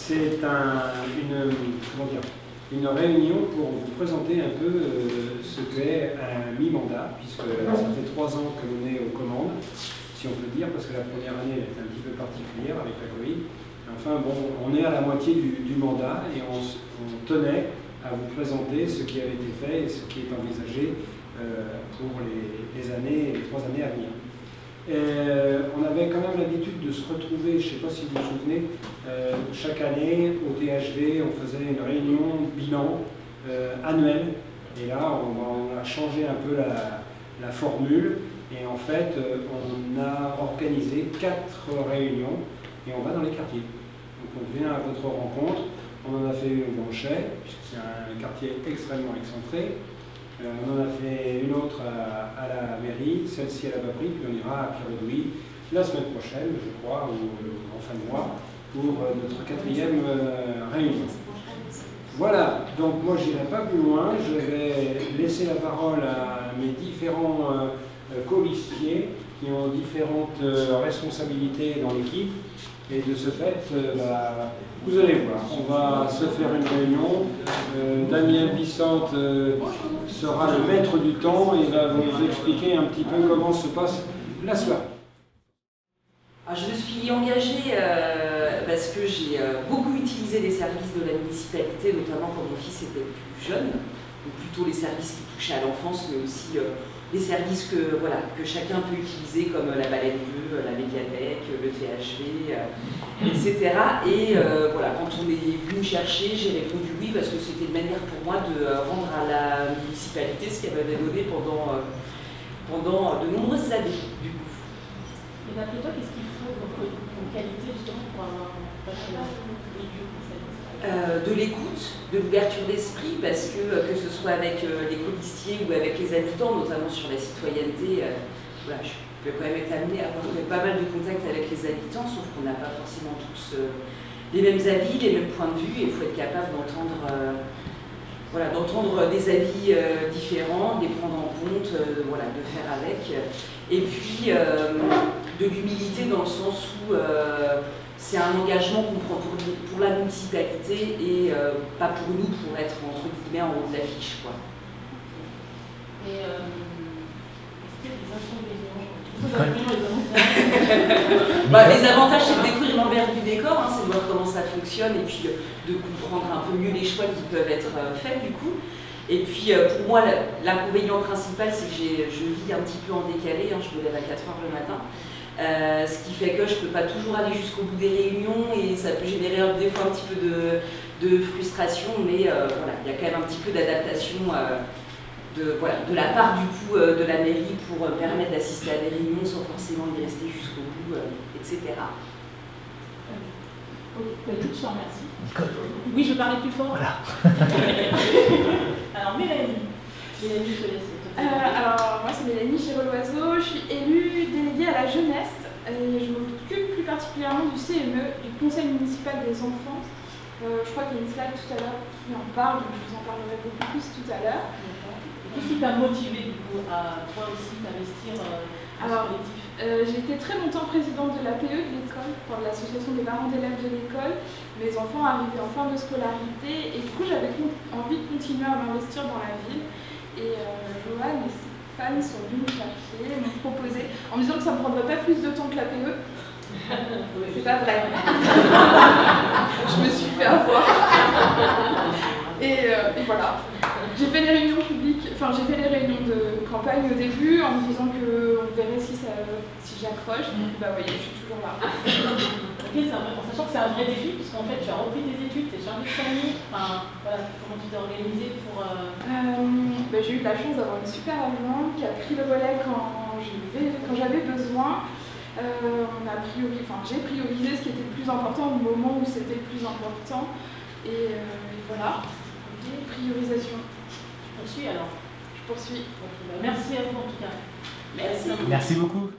c'est une réunion pour vous présenter un peu ce qu'est un mi-mandat, puisque ça fait 3 ans que l'on est aux commandes, si on peut dire, parce que la première année elle était un petit peu particulière avec la Covid. Enfin bon, on est à la moitié du mandat et on tenait à vous présenter ce qui avait été fait et ce qui est envisagé pour les 3 années à venir. On avait quand même l'habitude de se retrouver, je ne sais pas si vous vous souvenez, chaque année au THV, on faisait une réunion bilan annuelle. Et là, on a changé un peu la formule. Et en fait, on a organisé 4 réunions et on va dans les quartiers. Donc on vient à votre rencontre. On en a fait une au Blanchet, puisque c'est un quartier extrêmement excentré. On en a fait une autre à la mairie, celle-ci à la Babry, puis on ira à Pierre-Louis la semaine prochaine, je crois, ou en fin de mois, pour notre 4e réunion. Voilà, donc moi je n'irai pas plus loin, je vais laisser la parole à mes différents colistiers qui ont différentes responsabilités dans l'équipe. Et de ce fait, vous allez voir, on va se faire une réunion. Damien Vicente sera le maître du temps et va vous expliquer un petit peu comment se passe la soirée. Alors, je me suis engagée parce que j'ai beaucoup utilisé les services de la municipalité, notamment quand mon fils était plus jeune, ou plutôt les services qui touchaient à l'enfance, mais aussi les services que chacun peut utiliser comme la baleine bleue, la médiathèque, le THV, etc. Et voilà, quand on est venu me chercher, j'ai répondu oui parce que c'était une manière pour moi de rendre à la municipalité ce qu'elle m'avait donné pendant de nombreuses années, du coup. Et d'après toi, qu'est-ce qu'il faut comme qualité justement pour avoir de l'écoute, de l'ouverture d'esprit, parce que ce soit avec les colistiers ou avec les habitants, notamment sur la citoyenneté, voilà, je peux quand même être amenée à avoir pas mal de contacts avec les habitants, sauf qu'on n'a pas forcément tous les mêmes avis, les mêmes points de vue, et il faut être capable d'entendre des avis différents, de les prendre en compte, de faire avec. Et puis de l'humilité dans le sens où c'est un engagement qu'on prend pour la municipalité et pas pour nous, pour être entre guillemets en haut de l'affiche, quoi. Et est-ce qu'il y a des inconvénients? Les avantages, c'est de découvrir l'envers du décor, hein, c'est de voir comment ça fonctionne et puis de comprendre un peu mieux les choix qui peuvent être faits du coup. Et puis pour moi, l'inconvénient principal, c'est que je vis un petit peu en décalé, hein, je me lève à 4 h le matin. Ce qui fait que je ne peux pas toujours aller jusqu'au bout des réunions et ça peut générer des fois un petit peu de frustration, mais voilà, il y a quand même un petit peu d'adaptation de la part du coup de la mairie pour permettre d'assister à des réunions sans forcément y rester jusqu'au bout, etc. Je te remercie. Oui, je parlais plus fort. Voilà. Alors Mélanie, je te laisse. Alors, moi c'est Mélanie Chirol-Loiseau, je suis élue déléguée à la jeunesse et je m'occupe plus particulièrement du CME, du Conseil municipal des enfants. Je crois qu'il y a une slide tout à l'heure qui en parle, donc je vous en parlerai beaucoup plus tout à l'heure. Qu'est-ce qui t'a motivé du coup à toi aussi t'investir dans ce collectif? J'ai été très longtemps présidente de l'APE de l'école, pour l'association des parents d'élèves de l'école. Mes enfants arrivaient en fin de scolarité et du coup j'avais envie de continuer à m'investir dans la ville. Et Joanne et ses fans sont venus me chercher, m'ont proposé, en me disant que ça ne me prendrait pas plus de temps que l'APE. C'est pas vrai. Je me suis fait avoir. Et voilà. J'ai fait les réunions publiques, j'ai fait les réunions de campagne au début en me disant qu'on verrait si j'accroche. Donc vous voyez, je suis toujours là. Ok, en sachant que c'est un vrai défi, parce qu'en fait tu as repris tes études, tu es chargée de famille, comment tu t'es organisée pour... J'ai eu de la chance d'avoir une super agent qui a pris le relais quand j'avais besoin. J'ai priorisé ce qui était le plus important au moment où c'était le plus important. Et voilà, priorisation. Je poursuis alors. Je poursuis. Merci à vous en tout cas. Merci. Merci beaucoup.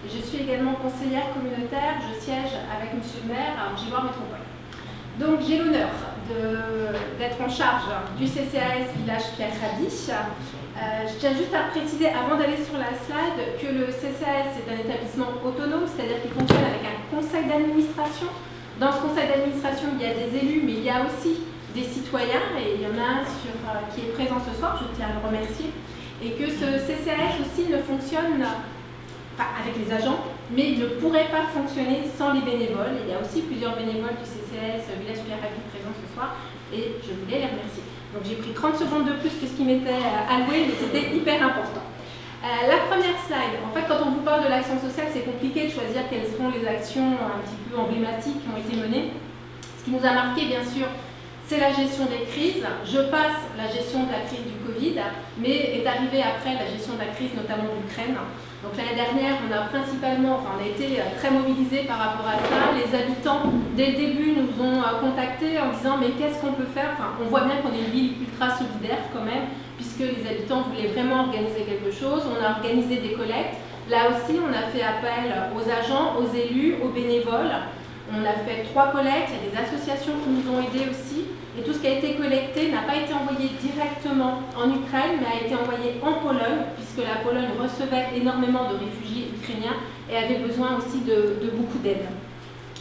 Je suis également conseillère communautaire, je siège avec M. le maire à Angers Métropole. Donc j'ai l'honneur d'être en charge du CCAS Village Pierre Rabhi. Je tiens juste à préciser avant d'aller sur la slide que le CCAS est un établissement autonome, c'est-à-dire qu'il fonctionne avec un conseil d'administration. Dans ce conseil d'administration, il y a des élus, mais il y a aussi des citoyens, et il y en a un qui est présent ce soir, je tiens à le remercier, et que ce CCAS aussi ne fonctionne pas avec les agents, mais il ne pourrait pas fonctionner sans les bénévoles. Il y a aussi plusieurs bénévoles du CCAS Village Pierre Rabhi présents ce soir, et je voulais les remercier. Donc j'ai pris 30 secondes de plus que ce qui m'était alloué, mais c'était hyper important. La première slide, en fait, quand on vous parle de l'action sociale, c'est compliqué de choisir quelles seront les actions un petit peu emblématiques qui ont été menées. Ce qui nous a marqué, bien sûr, c'est la gestion des crises. Je passe la gestion de la crise du Covid, mais est arrivée après la gestion de la crise, notamment d'Ukraine. Donc l'année dernière, on a été très mobilisés par rapport à ça. Les habitants, dès le début, nous ont contactés en disant mais qu'est-ce qu'on peut faire? Enfin, on voit bien qu'on est une ville ultra solidaire quand même, puisque les habitants voulaient vraiment organiser quelque chose. On a organisé des collectes. Là aussi, on a fait appel aux agents, aux élus, aux bénévoles. On a fait 3 collectes, il y a des associations qui nous ont aidés aussi. Et tout ce qui a été collecté n'a pas été envoyé directement en Ukraine, mais a été envoyé en Pologne, puisque la Pologne recevait énormément de réfugiés ukrainiens et avait besoin aussi de beaucoup d'aide.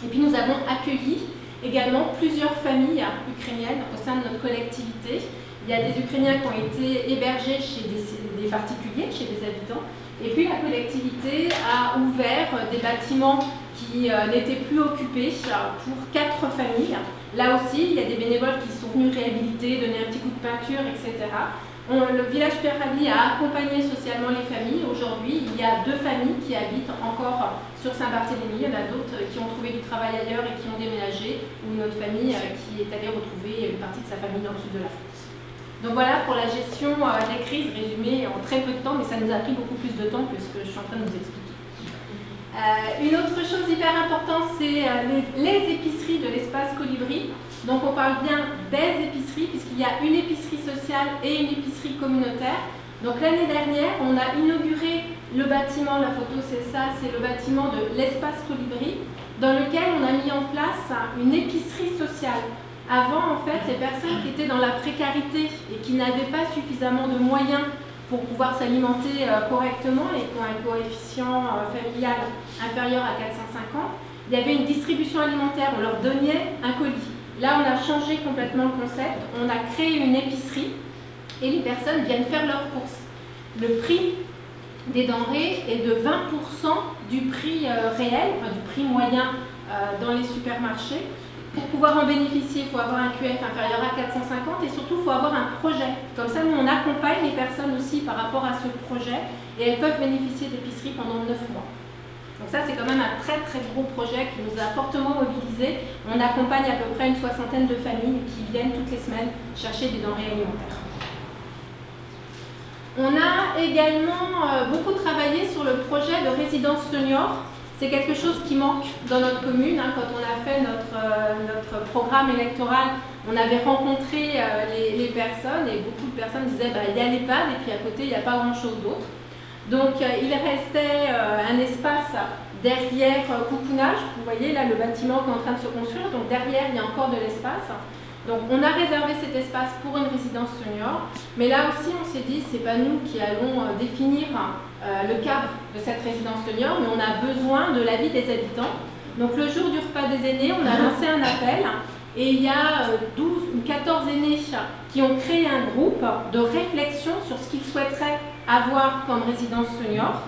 Et puis nous avons accueilli également plusieurs familles ukrainiennes au sein de notre collectivité. Il y a des Ukrainiens qui ont été hébergés chez des particuliers, chez des habitants. Et puis la collectivité a ouvert des bâtiments qui n'étaient plus occupés pour 4 familles. Là aussi, il y a des bénévoles qui sont venus réhabiliter, donner un petit coup de peinture, etc. Le village Pierre Rabhi a accompagné socialement les familles. Aujourd'hui, il y a 2 familles qui habitent encore sur Saint-Barthélemy. Il y en a d'autres qui ont trouvé du travail ailleurs et qui ont déménagé, ou une autre famille qui est allée retrouver une partie de sa famille dans le sud de la France. Donc voilà pour la gestion des crises résumée en très peu de temps, mais ça nous a pris beaucoup plus de temps que ce que je suis en train de vous expliquer. Une autre chose hyper importante, c'est les épiceries de l'espace Colibri. Donc on parle bien des épiceries, puisqu'il y a une épicerie sociale et une épicerie communautaire. Donc l'année dernière, on a inauguré le bâtiment, la photo c'est ça, c'est le bâtiment de l'espace Colibri, dans lequel on a mis en place une épicerie sociale. Avant, en fait, les personnes qui étaient dans la précarité et qui n'avaient pas suffisamment de moyens pour pouvoir s'alimenter correctement et qui ont un coefficient familial inférieur à 450, il y avait une distribution alimentaire, on leur donnait un colis. Là, on a changé complètement le concept, on a créé une épicerie et les personnes viennent faire leurs courses. Le prix des denrées est de 20% du prix réel, enfin du prix moyen dans les supermarchés. Pour pouvoir en bénéficier, il faut avoir un QF inférieur à 450 et surtout, il faut avoir un projet. Comme ça, nous, on accompagne les personnes aussi par rapport à ce projet et elles peuvent bénéficier d'épicerie pendant 9 mois. Donc ça, c'est quand même un très très gros projet qui nous a fortement mobilisés. On accompagne à peu près une 60aine de familles qui viennent toutes les semaines chercher des denrées alimentaires. On a également beaucoup travaillé sur le projet de résidence senior. C'est quelque chose qui manque dans notre commune. Quand on a fait notre programme électoral, on avait rencontré les personnes et beaucoup de personnes disaient il y a l'EHPAD et puis à côté il n'y a pas grand chose d'autre. Donc il restait un espace derrière Coucounage. Vous voyez là le bâtiment qui est en train de se construire, donc derrière il y a encore de l'espace. Donc on a réservé cet espace pour une résidence senior, mais là aussi on s'est dit c'est pas nous qui allons définir le cadre de cette résidence senior, mais on a besoin de l'avis des habitants. Donc le jour du repas des aînés, on a lancé un appel et il y a 12 ou 14 aînés qui ont créé un groupe de réflexion sur ce qu'ils souhaiteraient avoir comme résidence senior.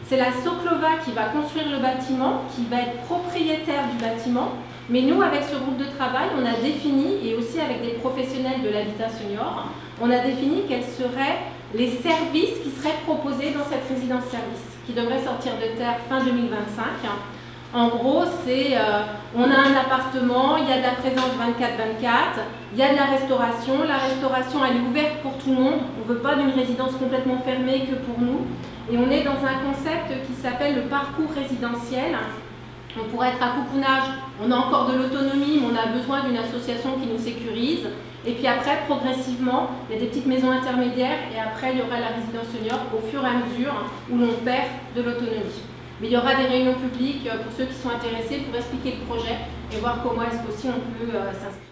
C'est la Soclova qui va construire le bâtiment, qui va être propriétaire du bâtiment. Mais nous, avec ce groupe de travail, on a défini, et aussi avec des professionnels de l'habitat senior, on a défini quels seraient les services qui seraient proposés dans cette résidence-service, qui devrait sortir de terre fin 2025. En gros, c'est on a un appartement, il y a de la présence 24/24, il y a de la restauration. La restauration, elle est ouverte pour tout le monde. On ne veut pas d'une résidence complètement fermée que pour nous. Et on est dans un concept qui s'appelle le parcours résidentiel. On pourrait être à Coucounage, on a encore de l'autonomie, mais on a besoin d'une association qui nous sécurise. Et puis après, progressivement, il y a des petites maisons intermédiaires et après, il y aura la résidence senior au fur et à mesure où l'on perd de l'autonomie. Mais il y aura des réunions publiques pour ceux qui sont intéressés pour expliquer le projet et voir comment est-ce qu'aussi on peut s'inscrire.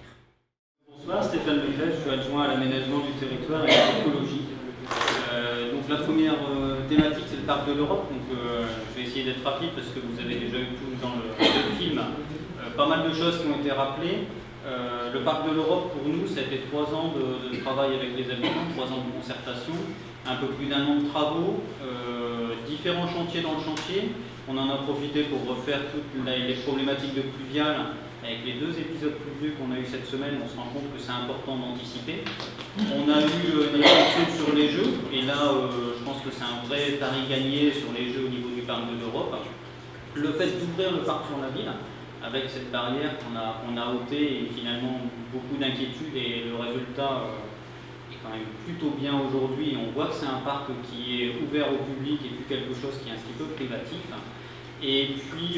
Bonsoir, Stéphane Lefebvre, je suis adjoint à l'aménagement du territoire et à l'écologie. Donc la première thématique, c'est le parc de l'Europe. Donc je vais essayer d'être rapide parce que vous avez déjà eu tout dans le film. Pas mal de choses qui ont été rappelées. Le parc de l'Europe, pour nous, ça a été 3 ans de travail avec les habitants, 3 ans de concertation, un peu plus d'1 an de travaux, différents chantiers dans le chantier. On en a profité pour refaire toutes les problématiques de pluviales Avec les 2 épisodes pluvieux qu'on a eu cette semaine, on se rend compte que c'est important d'anticiper. On a eu une réflexion sur les jeux, et là, je pense que c'est un vrai pari gagné sur les jeux au niveau du parc de l'Europe. Le fait d'ouvrir le parc sur la ville, avec cette barrière qu'on a ôtée et finalement beaucoup d'inquiétudes, et le résultat est quand même plutôt bien aujourd'hui. On voit que c'est un parc qui est ouvert au public et plus quelque chose qui est un petit peu privatif. Et puis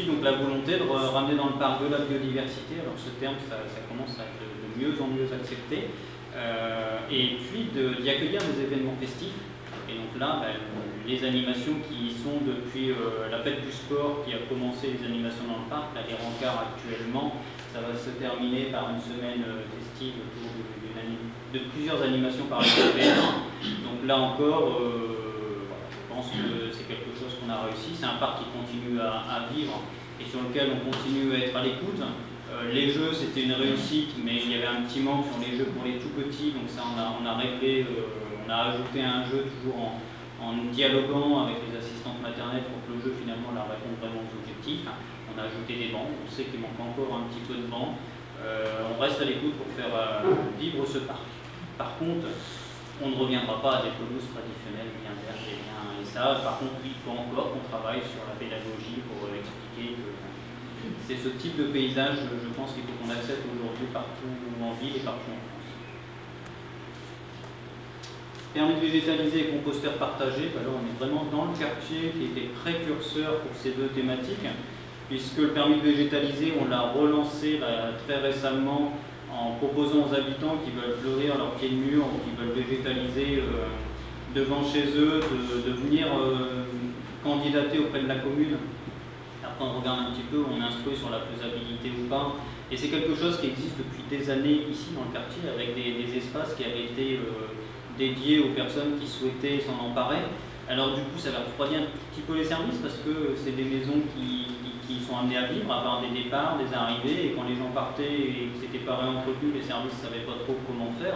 donc la volonté de ramener dans le parc de la biodiversité, alors ce terme ça commence à être de mieux en mieux accepté, et puis d'y accueillir des événements festifs. Et donc là, les animations qui sont depuis la fête du sport qui a commencé, les animations dans le parc, là, les rencarts actuellement, ça va se terminer par une semaine festive autour de plusieurs animations par exemple. Donc là encore, je pense que c'est quelque chose qu'on a réussi. C'est un parc qui continue à vivre et sur lequel on continue à être à l'écoute. Les jeux, c'était une réussite, mais il y avait un petit manque sur les jeux pour les tout petits. Donc ça, on a réglé, on a ajouté un jeu toujours en dialoguant avec les assistantes maternelles pour que le jeu finalement la réponde vraiment aux objectifs. On a ajouté des bancs. On sait qu'il manque encore un petit peu de bancs. On reste à l'écoute pour faire vivre ce parc. Par contre, on ne reviendra pas à des pelouses traditionnelles, bien vertes et bien. Et ça, par contre, il faut encore qu'on travaille sur la pédagogie pour expliquer que c'est ce type de paysage, je pense qu'il faut qu'on accepte aujourd'hui partout en ville et partout en France. Permis de végétaliser et composteur partagé, alors on est vraiment dans le quartier qui était précurseur pour ces 2 thématiques, puisque le permis de végétaliser, on l'a relancé là, très récemment en proposant aux habitants qui veulent fleurir leurs pieds de mur ou qui veulent végétaliser devant chez eux, de venir candidater auprès de la commune. Après on regarde un petit peu, on instruit sur la faisabilité ou pas. Et c'est quelque chose qui existe depuis des années ici dans le quartier, avec des espaces qui avaient été dédiés aux personnes qui souhaitaient s'en emparer. Alors du coup ça va refroidir un petit peu les services parce que c'est des maisons qui sont amenées à vivre, à avoir des départs, des arrivées, et quand les gens partaient et que c'était pas réentretenu, les services ne savaient pas trop comment faire.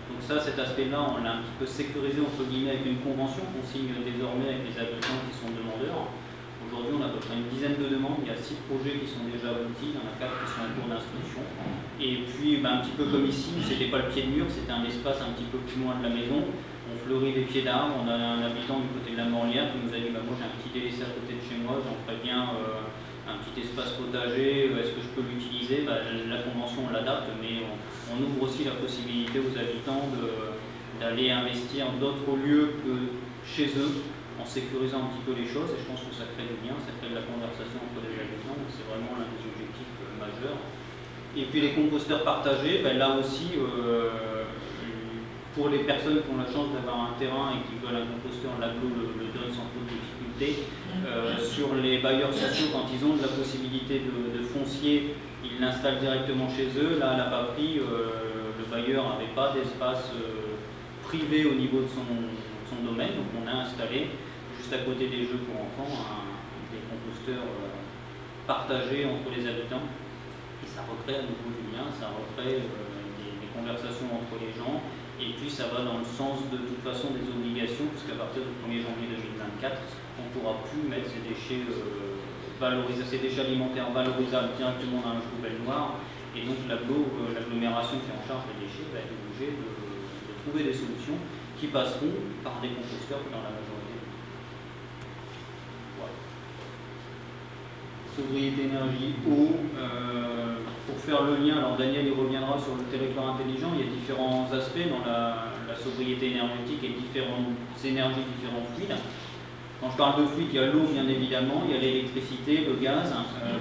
Donc ça, cet aspect-là, on l'a un petit peu sécurisé entre guillemets avec une convention qu'on signe désormais avec les habitants qui sont demandeurs. Aujourd'hui, on a à peu près une dizaine de demandes, il y a 6 projets qui sont déjà aboutis, il y en a 4 qui sont en cours d'instruction. Et puis un petit peu comme ici, c'était pas le pied de mur, c'était un espace un petit peu plus loin de la maison. On fleurit des pieds d'arbres. On a un habitant du côté de la Morlière qui nous a dit moi j'ai un petit délaissé à côté de chez moi, j'en ferais bien un petit espace potager, est-ce que je peux l'utiliser? La convention on l'adapte, mais on ouvre aussi la possibilité aux habitants d'aller investir d'autres lieux que chez eux, en sécurisant un petit peu les choses, et je pense que ça crée du lien, ça crée de la conversation entre les habitants, donc c'est vraiment l'un des objectifs majeurs. Et puis les composteurs partagés, là aussi, pour les personnes qui ont la chance d'avoir un terrain et qui veulent un composteur, l'aglo le donne sans trop de difficulté. Sur les bailleurs sociaux, quand ils ont de la possibilité de foncier, ils l'installent directement chez eux. Là, à la paperie, le bailleur n'avait pas d'espace privé au niveau de son domaine, donc on a installé juste à côté des jeux pour enfants des composteurs partagés entre les habitants. Et ça recrée à nouveau du lien, ça recrée des conversations entre les gens. Et puis ça va dans le sens de toute façon des obligations, puisqu'à partir du 1er janvier 2024, on ne pourra plus mettre ces déchets alimentaires valorisables directement dans la poubelle noire. Et donc l'agglomération qui est en charge des déchets va être obligée de trouver des solutions qui passeront par des composteurs dans la majorité. Voilà. Sobriété, énergie, eau. Pour faire le lien, alors Daniel il reviendra sur le territoire intelligent, il y a différents aspects dans la sobriété énergétique et différentes énergies, différents fluides. Quand je parle de fluide, il y a l'eau bien évidemment, il y a l'électricité, le gaz.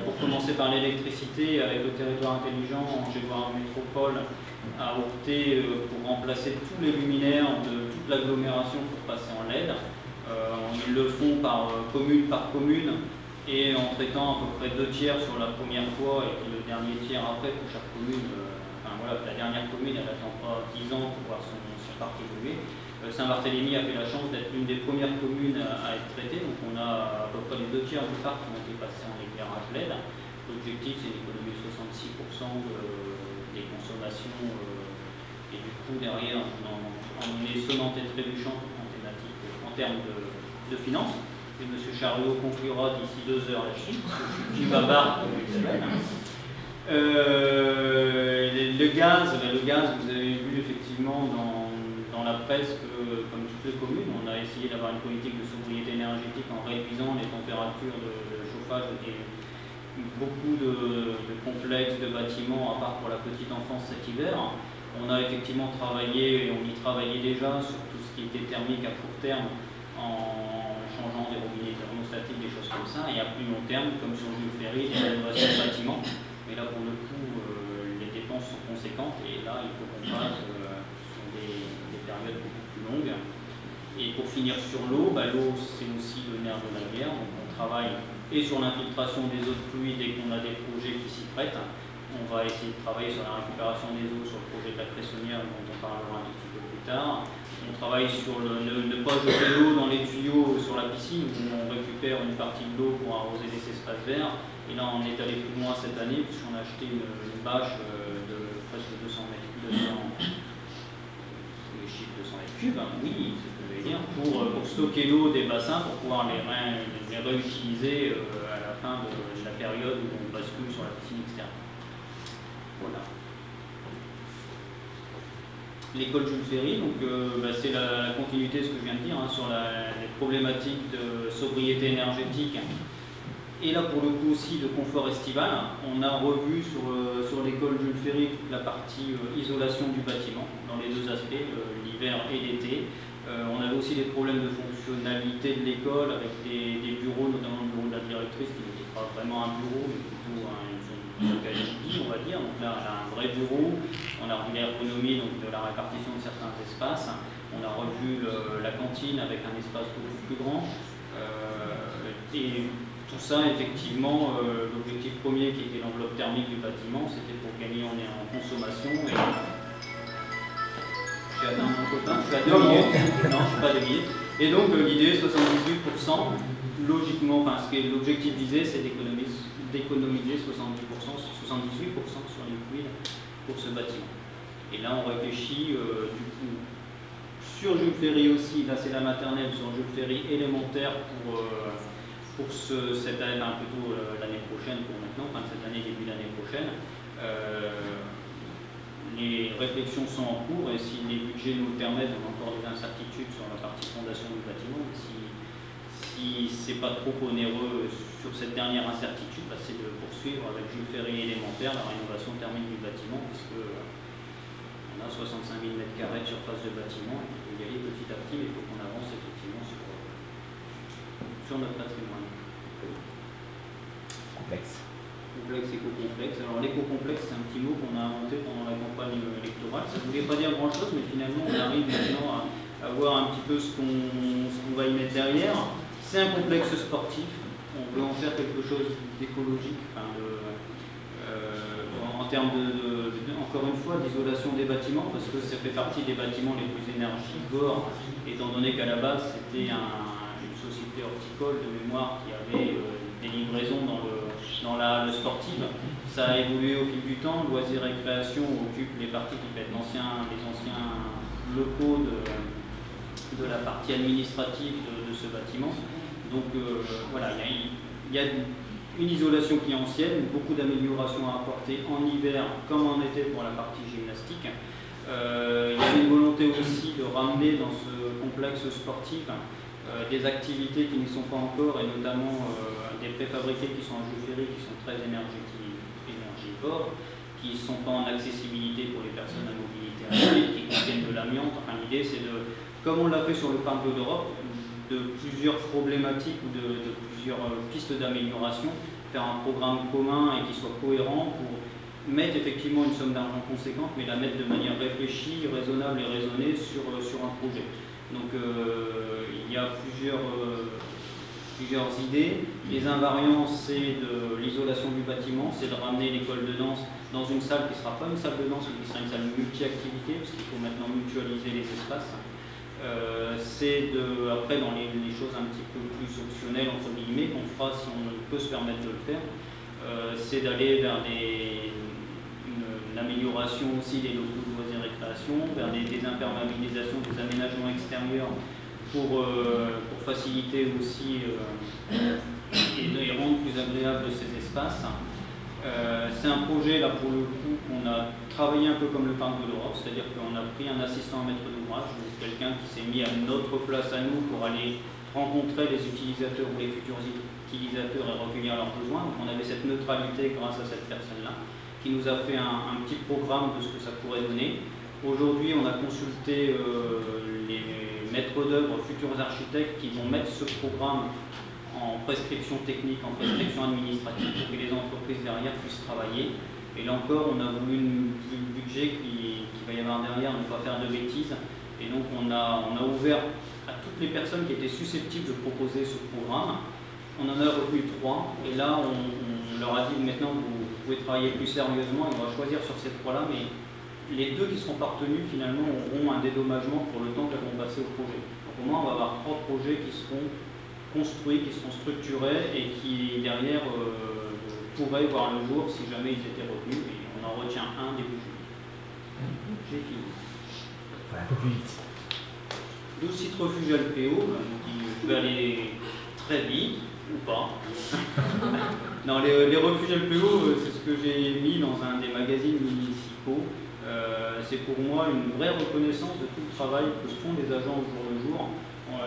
Pour commencer par l'électricité, avec le territoire intelligent, Angévoire Métropole a opté pour remplacer tous les luminaires de toute l'agglomération pour passer en LED. Ils le font par commune et en traitant à peu près 2 tiers sur la première fois et puis le dernier tiers après pour chaque commune. La dernière commune elle n'attend pas 10 ans pour voir son parc évoluer. Saint-Barthélemy a fait la chance d'être l'une des premières communes à être traitée, donc on a à peu près les 2 tiers du parc qui ont été passés en éclairage LED. L'objectif c'est d'économiser 66% des consommations et du coup derrière on est sonnante et trébuchante en termes de finances. Et M. Chariot conclura d'ici 2 heures là-dessus, parce que je suis plus bavard comme une semaine. Le gaz, vous avez vu effectivement dans la presse que, comme toutes les communes, on a essayé d'avoir une politique de sobriété énergétique en réduisant les températures de chauffage et beaucoup de complexes, de bâtiments, à part pour la petite enfance cet hiver. On a effectivement travaillé, et on y travaillait déjà, sur tout ce qui était thermique à court terme, en changeant des robinets thermostatiques, des choses comme ça, et à plus long terme, comme sur Jules Ferry, des rénovations de bâtiments. Mais là, pour le coup, les dépenses sont conséquentes, et là, il faut qu'on passe sur des périodes beaucoup plus longues. Et pour finir sur l'eau, l'eau, c'est aussi le nerf de la guerre, donc on travaille et sur l'infiltration des eaux de pluie dès qu'on a des projets qui s'y prêtent. On va essayer de travailler sur la récupération des eaux sur le projet de la Cressonnière, dont on parlera un petit peu plus tard. On travaille sur ne pas jeter l'eau dans les tuyaux sur la piscine, où on récupère une partie de l'eau pour arroser des espaces verts. Et là, on est allé plus loin cette année, puisqu'on a acheté une bâche de presque 200 mètres cubes, oui, c'est ce que je vais dire, pour stocker l'eau des bassins, pour pouvoir les réutiliser à la fin de la période où on bascule sur la piscine externe. Voilà. L'école Jules Ferry, donc c'est la continuité de ce que je viens de dire sur les problématiques de sobriété énergétique et là pour le coup aussi de confort estival. On a revu sur l'école Jules Ferry toute la partie isolation du bâtiment dans les deux aspects, l'hiver et l'été. On avait aussi des problèmes de fonctionnalité de l'école avec des bureaux, notamment le bureau de la directrice qui n'était pas vraiment un bureau mais plutôt une on va dire. Donc là, on a un vrai bureau, on a revu l'ergonomie de la répartition de certains espaces, on a revu la cantine avec un espace beaucoup plus grand. Et tout ça, effectivement, l'objectif premier qui était l'enveloppe thermique du bâtiment, c'était pour gagner en consommation. Et j'ai atteint mon copain, je suis à 2 minutes. Non, je ne suis pas à 2 minutes. Et donc, l'idée, 78%, logiquement, ce qui est l'objectif visé, c'est d'économiser 78% sur les fluides pour ce bâtiment. Et là, on réfléchit du coup sur Jules Ferry aussi, là c'est la maternelle, sur Jules Ferry élémentaire pour cette année, plutôt l'année prochaine pour maintenant, fin de cette année, début de l'année prochaine. Les réflexions sont en cours et si les budgets nous le permettent, on a encore des incertitudes sur la partie fondation du bâtiment. Si c'est pas trop onéreux sur cette dernière incertitude, c'est de poursuivre avec Jules Ferry élémentaire la rénovation thermique du bâtiment, puisque on a 65 000 m² de surface de bâtiment, il faut y aller petit à petit, mais il faut qu'on avance effectivement sur notre patrimoine. Complexe. Complexe, éco-complexe. Alors l'éco-complexe, c'est un petit mot qu'on a inventé pendant la campagne électorale. Ça ne voulait pas dire grand-chose, mais finalement on arrive maintenant à voir un petit peu ce qu'on va y mettre derrière. C'est un complexe sportif, on veut en faire quelque chose d'écologique, en termes encore une fois, d'isolation des bâtiments, parce que ça fait partie des bâtiments les plus énergivores, étant donné qu'à la base c'était une société horticole de mémoire qui avait des livraisons dans le sportif. Ça a évolué au fil du temps, loisirs et création occupe les parties qui peuvent être les anciens locaux de la partie administrative de ce bâtiment. Donc voilà, il y a une isolation qui est ancienne, beaucoup d'améliorations à apporter en hiver comme en été pour la partie gymnastique. Il y a une volonté aussi de ramener dans ce complexe sportif des activités qui n'y sont pas encore, et notamment des préfabriqués qui sont à Jules Ferry, qui sont très énergivores, qui ne sont pas en accessibilité pour les personnes à mobilité réduite, qui contiennent de l'amiante. Enfin, l'idée c'est de, comme on l'a fait sur le parc de l'Europe, de plusieurs problématiques ou de plusieurs pistes d'amélioration, faire un programme commun et qui soit cohérent pour mettre effectivement une somme d'argent conséquente, mais la mettre de manière réfléchie, raisonnable et raisonnée sur un projet. Donc il y a plusieurs idées. Les invariants, c'est de l'isolation du bâtiment, c'est de ramener l'école de danse dans une salle qui ne sera pas une salle de danse, mais qui sera une salle multi-activité, parce qu'il faut maintenant mutualiser les espaces. C'est après dans les choses un petit peu plus optionnelles, entre guillemets, qu'on fera si on peut se permettre de le faire, c'est d'aller vers une amélioration aussi des locaux de loisirs et récréation, vers des imperméabilisations, des aménagements extérieurs pour faciliter aussi et rendre plus agréable ces espaces. C'est un projet, là, pour le coup, qu'on a travaillé un peu comme le Parc de l'Europe, c'est-à-dire qu'on a pris un assistant maître d'ouvrage, quelqu'un qui s'est mis à notre place à nous pour aller rencontrer les utilisateurs ou les futurs utilisateurs et recueillir leurs besoins. Donc on avait cette neutralité grâce à cette personne-là, qui nous a fait un petit programme de ce que ça pourrait donner. Aujourd'hui, on a consulté les maîtres d'œuvre, futurs architectes, qui vont mettre ce programme en prescription technique, en prescription administrative, pour que les entreprises derrière puissent travailler. Et là encore, on a voulu, vu le budget qu'il va y avoir derrière, ne pas faire de bêtises. Et donc on a ouvert à toutes les personnes qui étaient susceptibles de proposer ce programme. On en a retenu 3. Et là, on leur a dit, maintenant, vous pouvez travailler plus sérieusement. Et on va choisir sur ces 3-là. Mais les 2 qui seront pas retenus, finalement, auront un dédommagement pour le temps qu'elles vont passer au projet. Donc au moins, on va avoir 3 projets qui seront construits, qui seront structurés et qui, derrière, pourraient voir le jour si jamais ils étaient retenus. Et on en retient un début juillet. J'ai fini. Un peu plus vite. 12 sites refuges LPO, je vais aller très vite, ou pas. Non, les refuges LPO, c'est ce que j'ai mis dans un des magazines municipaux. C'est pour moi une vraie reconnaissance de tout le travail que font les agents au jour le jour.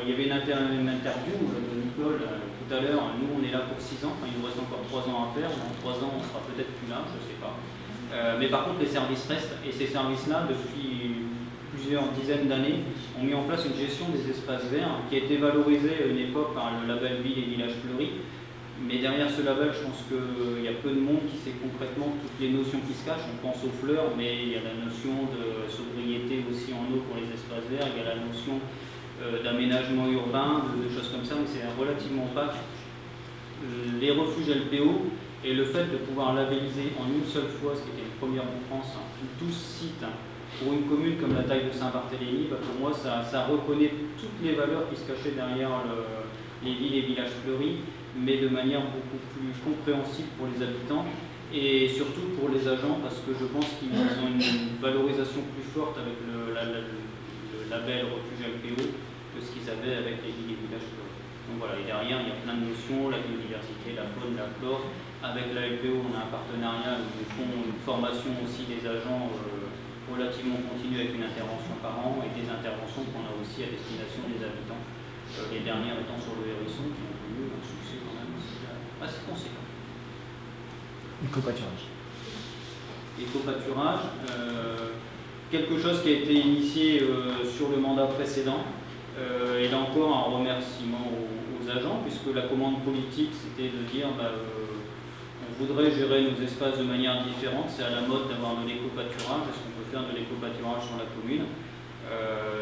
Il y avait une interview de Nicole tout à l'heure. Nous, on est là pour 6 ans. Enfin, il nous reste encore 3 ans à faire. Dans 3 ans, on sera peut-être plus là, je ne sais pas. Mais par contre, les services restent. Et ces services-là, depuis plusieurs dizaines d'années, ont mis en place une gestion des espaces verts qui a été valorisée à une époque par le label Ville et Village Fleuris. Mais derrière ce label, je pense qu'il y a peu de monde qui sait concrètement toutes les notions qui se cachent. On pense aux fleurs, mais il y a la notion de sobriété aussi en eau pour les espaces verts, il y a la notion d'aménagement urbain, de choses comme ça, mais c'est relativement opaque. Les refuges LPO et le fait de pouvoir labelliser en une seule fois, ce qui était une première en France, 12 sites pour une commune comme la taille de Saint-Barthélemy, pour moi ça reconnaît toutes les valeurs qui se cachaient derrière les villes et villages fleuris, mais de manière beaucoup plus compréhensible pour les habitants et surtout pour les agents, parce que je pense qu'ils ont une valorisation plus forte avec le label refuge LPO que ce qu'ils avaient avec les villes et villages fleuris. Donc voilà, et derrière il y a plein de notions, la biodiversité, la faune, la flore. Avec la LPO, on a un partenariat où ils font une formation aussi des agents relativement continue avec une intervention par an et des interventions qu'on a aussi à destination des habitants. Les dernières étant sur le Hérisson, qui ont connu un succès quand même assez conséquent. Éco-pâturage. Éco-pâturage, quelque chose qui a été initié sur le mandat précédent. Et là encore un remerciement aux agents, puisque la commande politique c'était de dire on voudrait gérer nos espaces de manière différente, c'est à la mode d'avoir de l'éco-pâturage, est-ce qu'on peut faire de l'éco-pâturage sur la commune?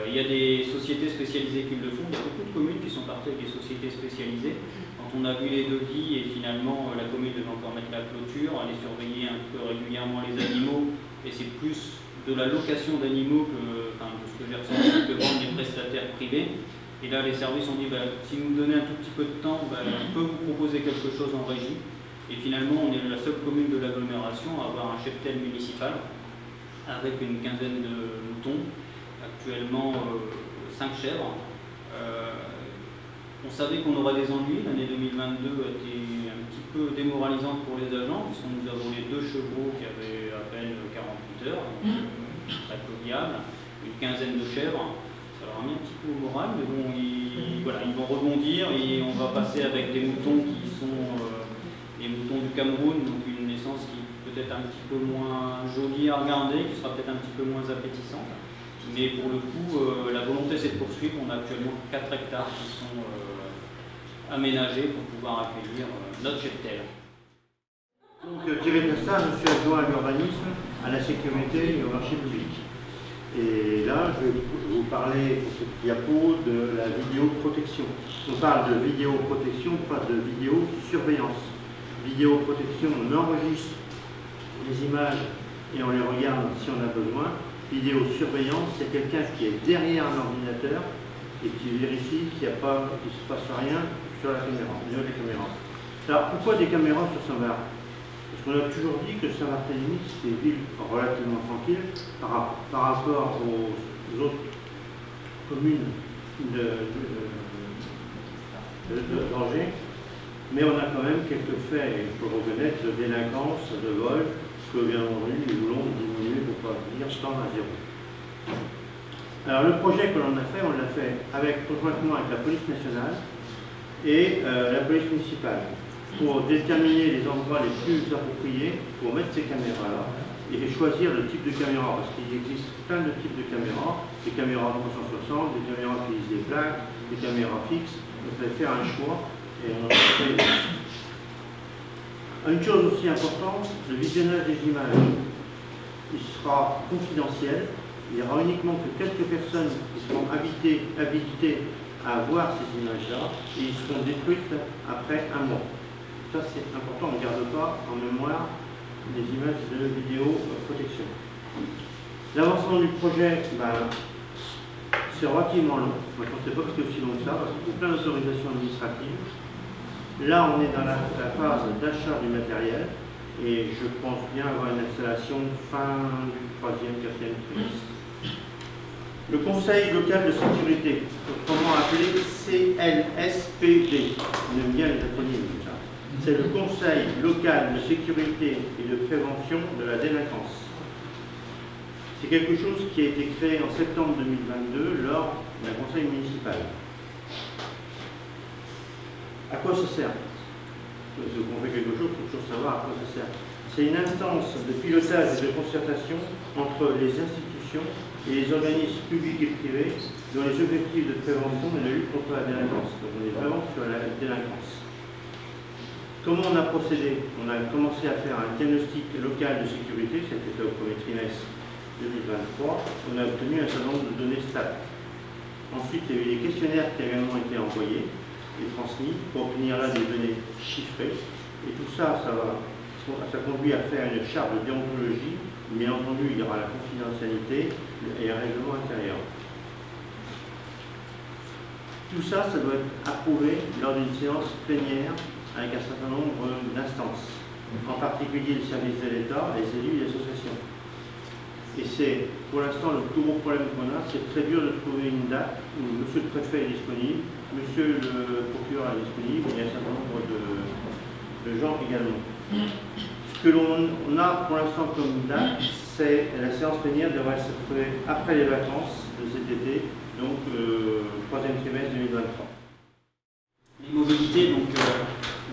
Il y a des sociétés spécialisées qui le font, il y a beaucoup de communes qui sont parties avec des sociétés spécialisées. Quand on a vu les devis et finalement la commune devait encore mettre la clôture, aller surveiller un peu régulièrement les animaux, et c'est plus de la location d'animaux que, enfin, de ce que j'ai ressenti, que vendre les prestataires privés. Et là les services ont dit si vous me donnez un tout petit peu de temps, on peut vous proposer quelque chose en régie. Et finalement on est la seule commune de l'agglomération à avoir un cheptel municipal avec une quinzaine de moutons. Actuellement 5 chèvres. On savait qu'on aurait des ennuis. L'année 2022 a été un petit peu démoralisante pour les agents, puisque nous avons les 2 chevaux qui avaient à peine 48 heures, très peu viable, une quinzaine de chèvres. Ça leur a mis un petit peu au moral, mais bon, ils vont rebondir et on va passer avec des moutons qui sont les moutons du Cameroun, donc une naissance qui est peut-être un petit peu moins jolie à regarder, qui sera peut-être un petit peu moins appétissante. Mais pour le coup, la volonté c'est de poursuivre. On a actuellement 4 hectares qui sont aménagés pour pouvoir accueillir notre cheptel. Donc Thierry Tassa, je suis adjoint à l'urbanisme, à la sécurité et au marché public. Et là, je vais vous parler pour cette diapo de la vidéoprotection. On parle de vidéoprotection, pas de vidéosurveillance. Vidéoprotection, on enregistre les images et on les regarde si on a besoin. Vidéosurveillance, c'est quelqu'un qui est derrière un ordinateur et qui vérifie qu'il ne se passe rien sur la caméra, au niveau des caméras. Alors pourquoi des caméras sur Saint-Barth? Parce qu'on a toujours dit que Saint-Barthélemy, c'était une ville relativement tranquille par rapport aux autres communes d'Angers. mais on a quand même quelques faits, il faut le reconnaître, de délinquance, de vol, que bien entendu nous voulons diminuer pour pas dire tendre à zéro. Alors le projet que l'on a fait, on l'a fait conjointement avec la police nationale et la police municipale pour déterminer les endroits les plus appropriés pour mettre ces caméras-là et choisir le type de caméra, parce qu'il existe plein de types de caméras, des caméras 360, des caméras qui utilisent des plaques, des caméras fixes, donc il fallait faire un choix et on en a fait. Une chose aussi importante, le visionnage des images, il sera confidentiel. Il n'y aura uniquement que quelques personnes qui seront habilitées à voir ces images-là et ils seront détruites après un mois. Ça c'est important, on ne garde pas en mémoire les images de vidéoprotection. L'avancement du projet, c'est relativement long. Moi je ne pensais pas que c'était aussi long que ça, parce qu'il faut plein d'autorisations administratives. Là on est dans la phase d'achat du matériel et je pense bien avoir une installation fin du 3e, 4e trimestre. Le Conseil local de sécurité, autrement appelé CLSPD, on aime bien les acronymes comme ça. C'est le Conseil local de sécurité et de prévention de la délinquance. C'est quelque chose qui a été créé en septembre 2022 lors d'un conseil municipal. À quoi ça sert? Si on fait quelque chose, il faut toujours savoir à quoi ça sert. C'est une instance de pilotage et de concertation entre les institutions et les organismes publics et privés dont les objectifs de prévention et de lutte contre la délinquance. Donc on est vraiment sur la délinquance. Comment on a procédé? On a commencé à faire un diagnostic local de sécurité, c'était fait au premier trimestre 2023. On a obtenu un certain nombre de données stats. Ensuite, il y a eu des questionnaires qui ont également été envoyés et transmis pour obtenir là des données chiffrées. Et tout ça, ça conduit à faire une charte de déontologie. Bien entendu, il y aura la confidentialité et un règlement intérieur. Tout ça, ça doit être approuvé lors d'une séance plénière avec un certain nombre d'instances, en particulier le service de l'État, les élus et les associations. Et c'est, pour l'instant, le plus gros problème qu'on a, c'est très dur de trouver une date où monsieur le préfet est disponible, monsieur le procureur est disponible, et il y a un certain nombre de gens également. Ce que l'on a pour l'instant comme date, c'est la séance plénière devrait se trouver après les vacances de cet été, donc 3e trimestre 2023. L'immobilité, donc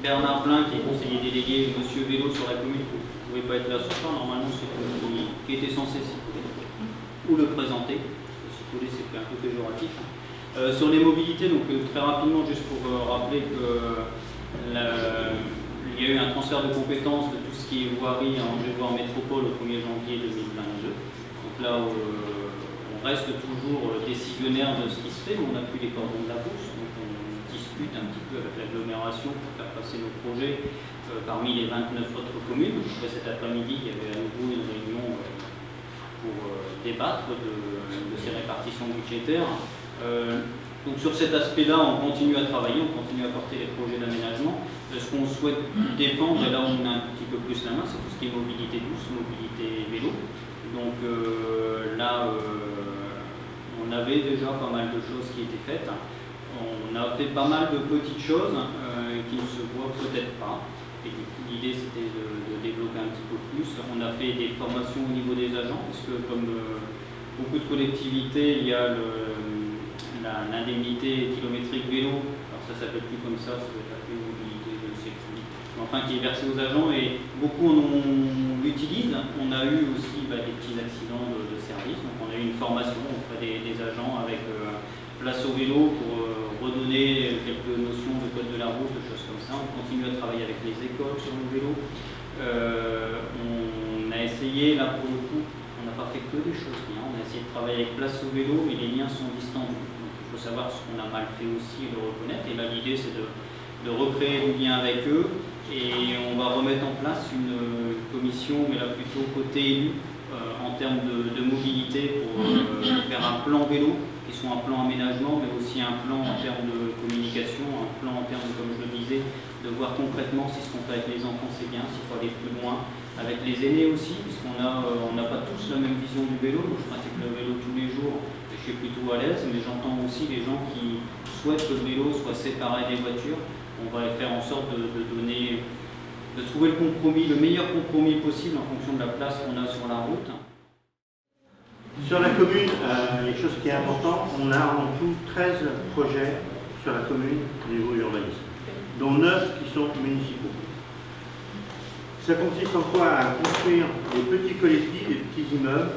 Bernard Blin, qui est conseiller délégué, monsieur Vélo sur la commune, vous ne pouvez pas être là ce soir, normalement c'est qui était censé s'y coller, ou le présenter. S'y coller, c'est un peu péjoratif. Sur les mobilités, donc très rapidement, juste pour rappeler que il y a eu un transfert de compétences de tout ce qui est voirie à Angers-Voirie Métropole au 1er janvier 2022. Donc là, on reste toujours décisionnaire de ce qui se fait, mais on n'a plus les cordons de la bourse. Donc on discute un petit peu avec l'agglomération pour faire passer nos projets parmi les 29 autres communes. Cet après-midi, il y avait à nouveau une réunion pour débattre de ces répartitions budgétaires. Donc sur cet aspect-là, on continue à travailler, on continue à porter les projets d'aménagement. Ce qu'on souhaite défendre, et là on a un petit peu plus la main, c'est tout ce qui est mobilité douce, mobilité vélo. Donc là, on avait déjà pas mal de choses qui étaient faites. On a fait pas mal de petites choses qui ne se voient peut-être pas. Et du coup, l'idée c'était de développer un petit peu plus. On a fait des formations au niveau des agents, parce que comme beaucoup de collectivités, il y a l'indemnité kilométrique vélo. Alors ça s'appelle plus comme ça doit être appelé mobilité, je ne sais plus. Enfin, qui est versée aux agents et beaucoup l'utilisent. On a eu aussi des petits accidents de service. Donc on a eu une formation auprès des agents avec place au vélo pour redonner quelques notions de code de la route, de choses comme ça. On continue à travailler avec les écoles sur le vélo. On a essayé, là pour le coup, on n'a pas fait que des choses bien. On a essayé de travailler avec place au vélo, mais les liens sont distendus. Donc il faut savoir ce qu'on a mal fait aussi et le reconnaître. Et là l'idée c'est de recréer du lien avec eux. Et on va remettre en place une commission, mais là plutôt côté élu, en termes de mobilité pour faire un plan vélo, qui soit un plan aménagement, mais aussi un plan en termes de communication, un plan en termes, comme je le disais, de voir concrètement si ce qu'on fait avec les enfants c'est bien, s'il faut aller plus loin, avec les aînés aussi, puisqu'on n'a pas tous la même vision du vélo. Moi, je pratique le vélo tous les jours, et je suis plutôt à l'aise, mais j'entends aussi les gens qui souhaitent que le vélo soit séparé des voitures. on va faire en sorte de trouver le compromis, le meilleur compromis possible en fonction de la place qu'on a sur la route. Sur la commune, quelque chose qui est important, on a en tout 13 projets sur la commune au niveau urbanisme, dont 9 qui sont municipaux. Ça consiste en quoi? À construire des petits collectifs, des petits immeubles,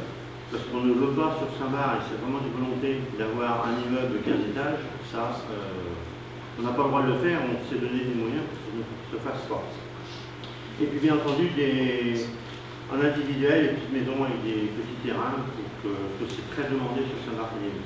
parce qu'on ne veut pas sur Saint-Barth, et c'est vraiment une volonté d'avoir un immeuble de 15 étages, ça, on n'a pas le droit de le faire, on s'est donné des moyens pour que ça ne se fasse pas. Et puis bien entendu, en individuel, des petites maisons avec des petits terrains, parce que c'est très demandé sur Saint-Barthélemy.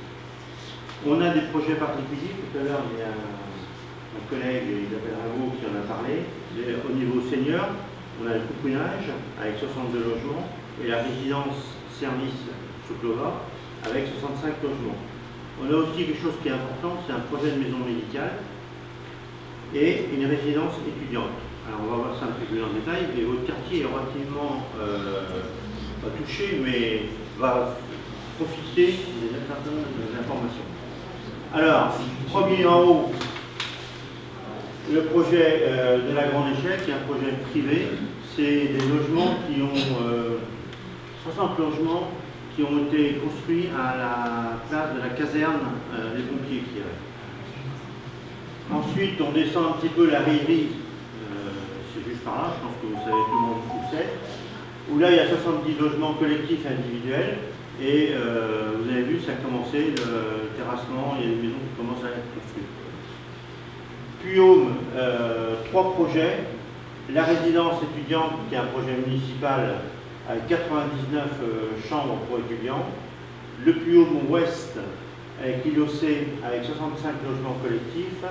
On a des projets particuliers, tout à l'heure il y a un collègue, Isabelle Raveau, qui en a parlé. Au niveau senior, on a le coupounage avec 62 logements et la résidence service Chocolova avec 65 logements. On a aussi quelque chose qui est important, c'est un projet de maison médicale et une résidence étudiante. Alors on va voir ça un peu plus en détail, mais votre quartier est relativement pas touché, mais va profiter des informations. Alors, premier en haut, le projet de la Grande Échelle, qui est un projet privé. C'est des logements qui ont 60 logements qui ont été construits à la place de la caserne des pompiers qui est. Ensuite, on descend un petit peu la rierie, c'est juste par là, je pense que vous savez tout le monde où c'est, où là il y a 70 logements collectifs et individuels, et vous avez vu, ça a commencé, le terrassement, il y a des maisons qui commencent à être construites. Puy-Aume, 3 projets. La résidence étudiante, qui est un projet municipal avec 99 chambres pour étudiants. Le Puy-Aume Ouest, avec l'IOC, avec 65 logements collectifs.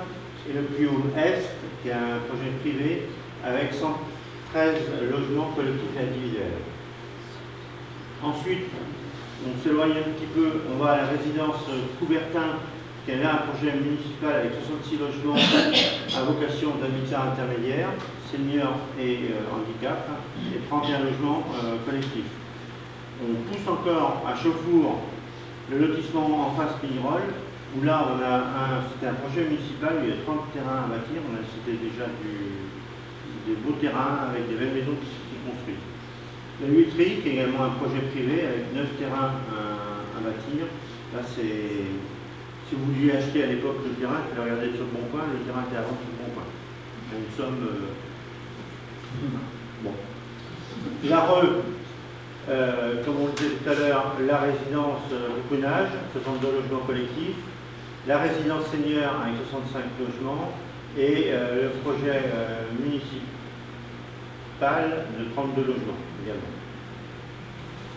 Et le Puy-Aume Est, qui est un projet privé, avec 113 logements collectifs et individuels. Ensuite, on s'éloigne un petit peu, on va à la résidence Coubertin, qui est là un projet municipal avec 66 logements à vocation d'habitat intermédiaire, senior et handicap, et 31 logements collectifs. On pousse encore à Chauffour le lotissement en face Pignerol, où là on a c'était un projet municipal, il y a 30 terrains à bâtir, on a cité déjà des beaux terrains avec des belles maisons qui s'y construisent. La Huîtterie, qui est également un projet privé avec 9 terrains à bâtir. Là, c'est, si vous vouliez acheter à l'époque le terrain, il fallait regarder sur le bon coin, le terrain était à vendre sur le bon coin. Une somme. Bon. La Reux, comme on le disait tout à l'heure, la résidence Coupounage, 62 logements collectifs. La résidence senior avec 65 logements. Et le projet municipal de 32 logements également.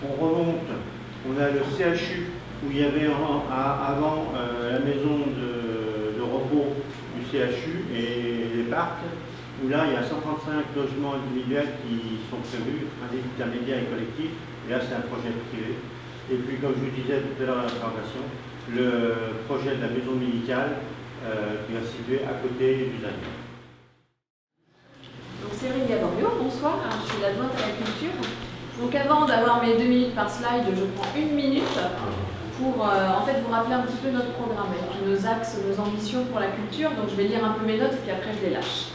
On remonte, on a le CHU où il y avait avant la maison de repos du CHU et les parcs, où là il y a 135 logements individuels qui sont prévus, intermédiaires et collectifs, et là c'est un projet privé. Et puis comme je vous disais tout à l'heure dans la présentation, le projet de la maison médicale qui va se situer à côté du ZAN. Donc Céline Gaborio, bonsoir, je suis l'adjointe à la culture. Donc avant d'avoir mes 2 minutes par slide, je prends 1 minute pour en fait vous rappeler un petit peu notre programme et puis nos axes, nos ambitions pour la culture. Donc je vais lire un peu mes notes et puis après je les lâche.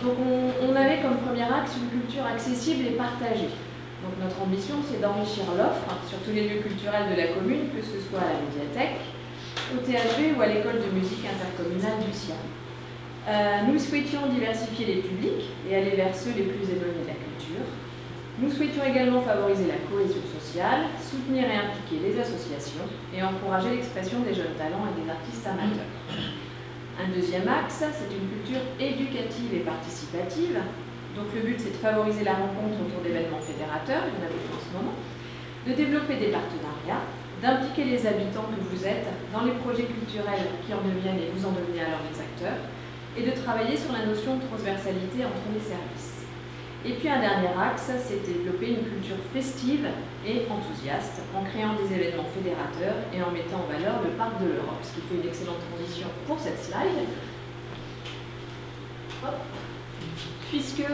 Donc on avait comme premier axe une culture accessible et partagée. Donc notre ambition c'est d'enrichir l'offre sur tous les lieux culturels de la commune, que ce soit à la médiathèque, au THV ou à l'école de musique intercommunale du CIAM. Nous souhaitions diversifier les publics et aller vers ceux les plus éloignés de la culture. Nous souhaitions également favoriser la cohésion sociale, soutenir et impliquer les associations et encourager l'expression des jeunes talents et des artistes amateurs. Un deuxième axe, c'est une culture éducative et participative. Donc le but, c'est de favoriser la rencontre autour d'événements fédérateurs, il y en a beaucoup en ce moment, de développer des partenariats, d'impliquer les habitants que vous êtes dans les projets culturels qui en deviennent et vous en devenez alors les acteurs, et de travailler sur la notion de transversalité entre les services. Et puis un dernier axe, c'est de développer une culture festive et enthousiaste en créant des événements fédérateurs et en mettant en valeur le parc de l'Europe, ce qui fait une excellente transition pour cette slide. Hop. Puisque,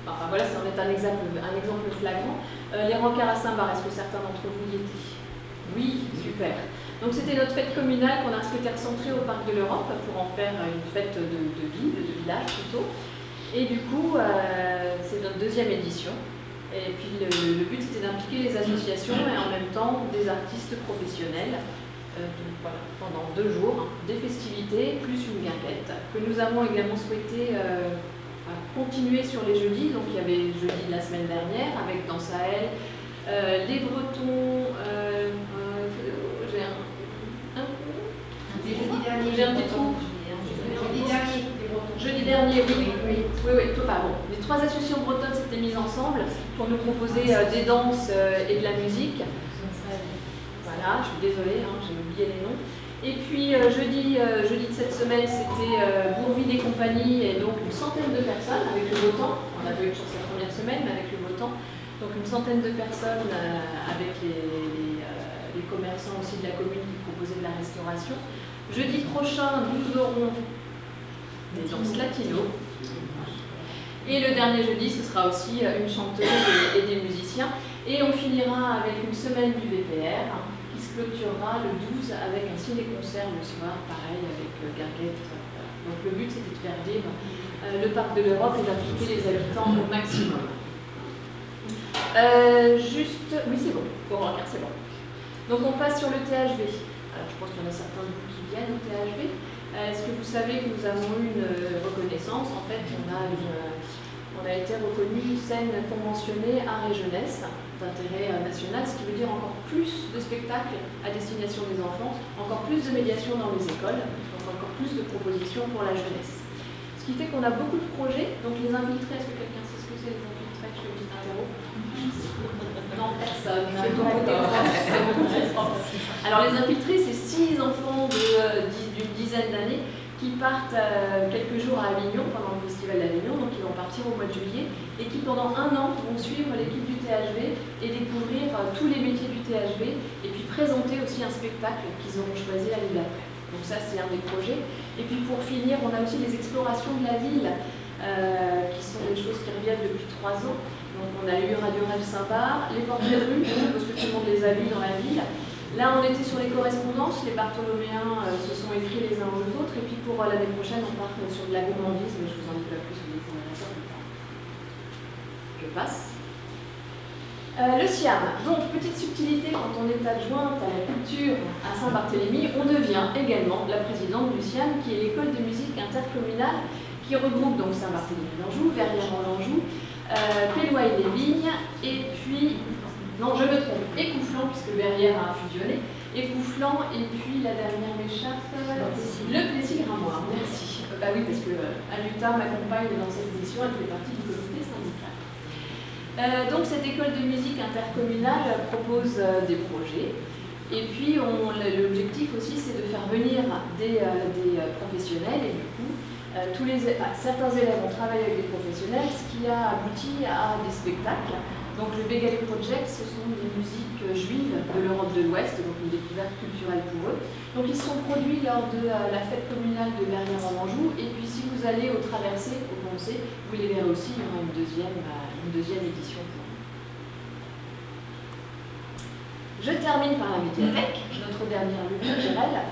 enfin voilà, c'en est un exemple flagrant. Les rencarts à Saint-Barth, est-ce que certains d'entre vous y étaient? Oui, super. Donc c'était notre fête communale qu'on a souhaité recentrer au Parc de l'Europe pour en faire une fête de ville, de village plutôt. Et du coup, c'est notre deuxième édition. Et puis le but c'était d'impliquer les associations et en même temps des artistes professionnels. Donc voilà, pendant 2 jours, des festivités plus une guinguette que nous avons également souhaité continuer sur les jeudis. Donc il y avait jeudi de la semaine dernière avec Dans Sahel, les Bretons, j'ai un petit trou. Jeudi dernier, oui. Enfin, bon, les 3 associations bretonnes s'étaient mises ensemble pour nous proposer des danses et de la musique. Voilà, je suis désolée, hein, j'ai oublié les noms. Et puis jeudi de cette semaine, c'était Bourville et compagnie, et donc une centaine de personnes avec le beau temps. On avait eu une chance la première semaine, mais avec le beau temps. Donc une centaine de personnes avec les commerçants aussi de la commune qui proposaient de la restauration. Jeudi prochain, nous aurons des danses latino. Et le dernier jeudi, ce sera aussi une chanteuse et des musiciens. Et on finira avec une semaine du VPR qui se clôturera le 12 avec un ciné-concert le soir, pareil avec guinguette. Donc le but c'était de faire vivre le Parc de l'Europe et d'impliquer les habitants au maximum. Oui c'est bon, pour regarder c'est bon. Donc on passe sur le THV. Alors je pense qu'il y en a certains de vous qui viennent au THV. Est-ce que vous savez que nous avons eu une reconnaissance? En fait, on a été reconnu scène conventionnée art et jeunesse d'intérêt national, ce qui veut dire encore plus de spectacles à destination des enfants, encore plus de médiation dans les écoles, donc encore plus de propositions pour la jeunesse. Ce qui fait qu'on a beaucoup de projets, donc les infiltrés, est-ce que quelqu'un sait ce que c'est les infiltrés? Je fais une petite interro. Non, personne. Alors les infiltrés, c'est 6 enfants d'une dizaine d'années qui partent quelques jours à Avignon pendant le festival d'Avignon, donc ils vont partir au mois de juillet, et qui pendant 1 an vont suivre l'équipe du THV et découvrir tous les métiers du THV, et puis présenter aussi un spectacle qu'ils auront choisi l'année d'après. Donc ça c'est un des projets. Et puis pour finir, on a aussi les explorations de la ville, qui sont des choses qui reviennent depuis 3 ans. Donc on a eu Radio Rêve Saint-Bar, les portraits de rue, parce que tout le monde les a vus dans la ville. Là, on était sur les correspondances, les Bartholoméens se sont écrits les uns aux autres, et puis pour l'année prochaine, on part sur de la gourmandise, mais je vous en dis pas plus, je passe. Le SIAM, donc petite subtilité, quand on est adjointe à la culture à Saint-Barthélemy, on devient également la présidente du SIAM, qui est l'école de musique intercommunale, qui regroupe donc Saint-Barthélemy-d'Anjou, Verrières-en-Anjou, Pélois-et-les-Vignes, et puis... Non, je me trompe, Écouflant, puisque Verrières a fusionné, Écouflant, et puis la dernière m'échappe, le Plessis-Gramoire, merci. Bah oui, parce que Aluta m'accompagne dans cette édition, elle fait partie du comité syndical. Donc cette école de musique intercommunale propose des projets, et puis l'objectif aussi c'est de faire venir des professionnels, et du coup, certains élèves ont travaillé avec des professionnels, ce qui a abouti à des spectacles. Donc le Begali Project, ce sont des musiques juives de l'Europe de l'Ouest, donc une découverte culturelle pour eux. Donc ils sont produits lors de la fête communale de Verrières-en-Anjou, et puis si vous allez au Traversée, au Poncé, vous les verrez aussi, il y aura une deuxième édition pour vous. Je termine par la médiathèque, notre dernière lutte culturelle.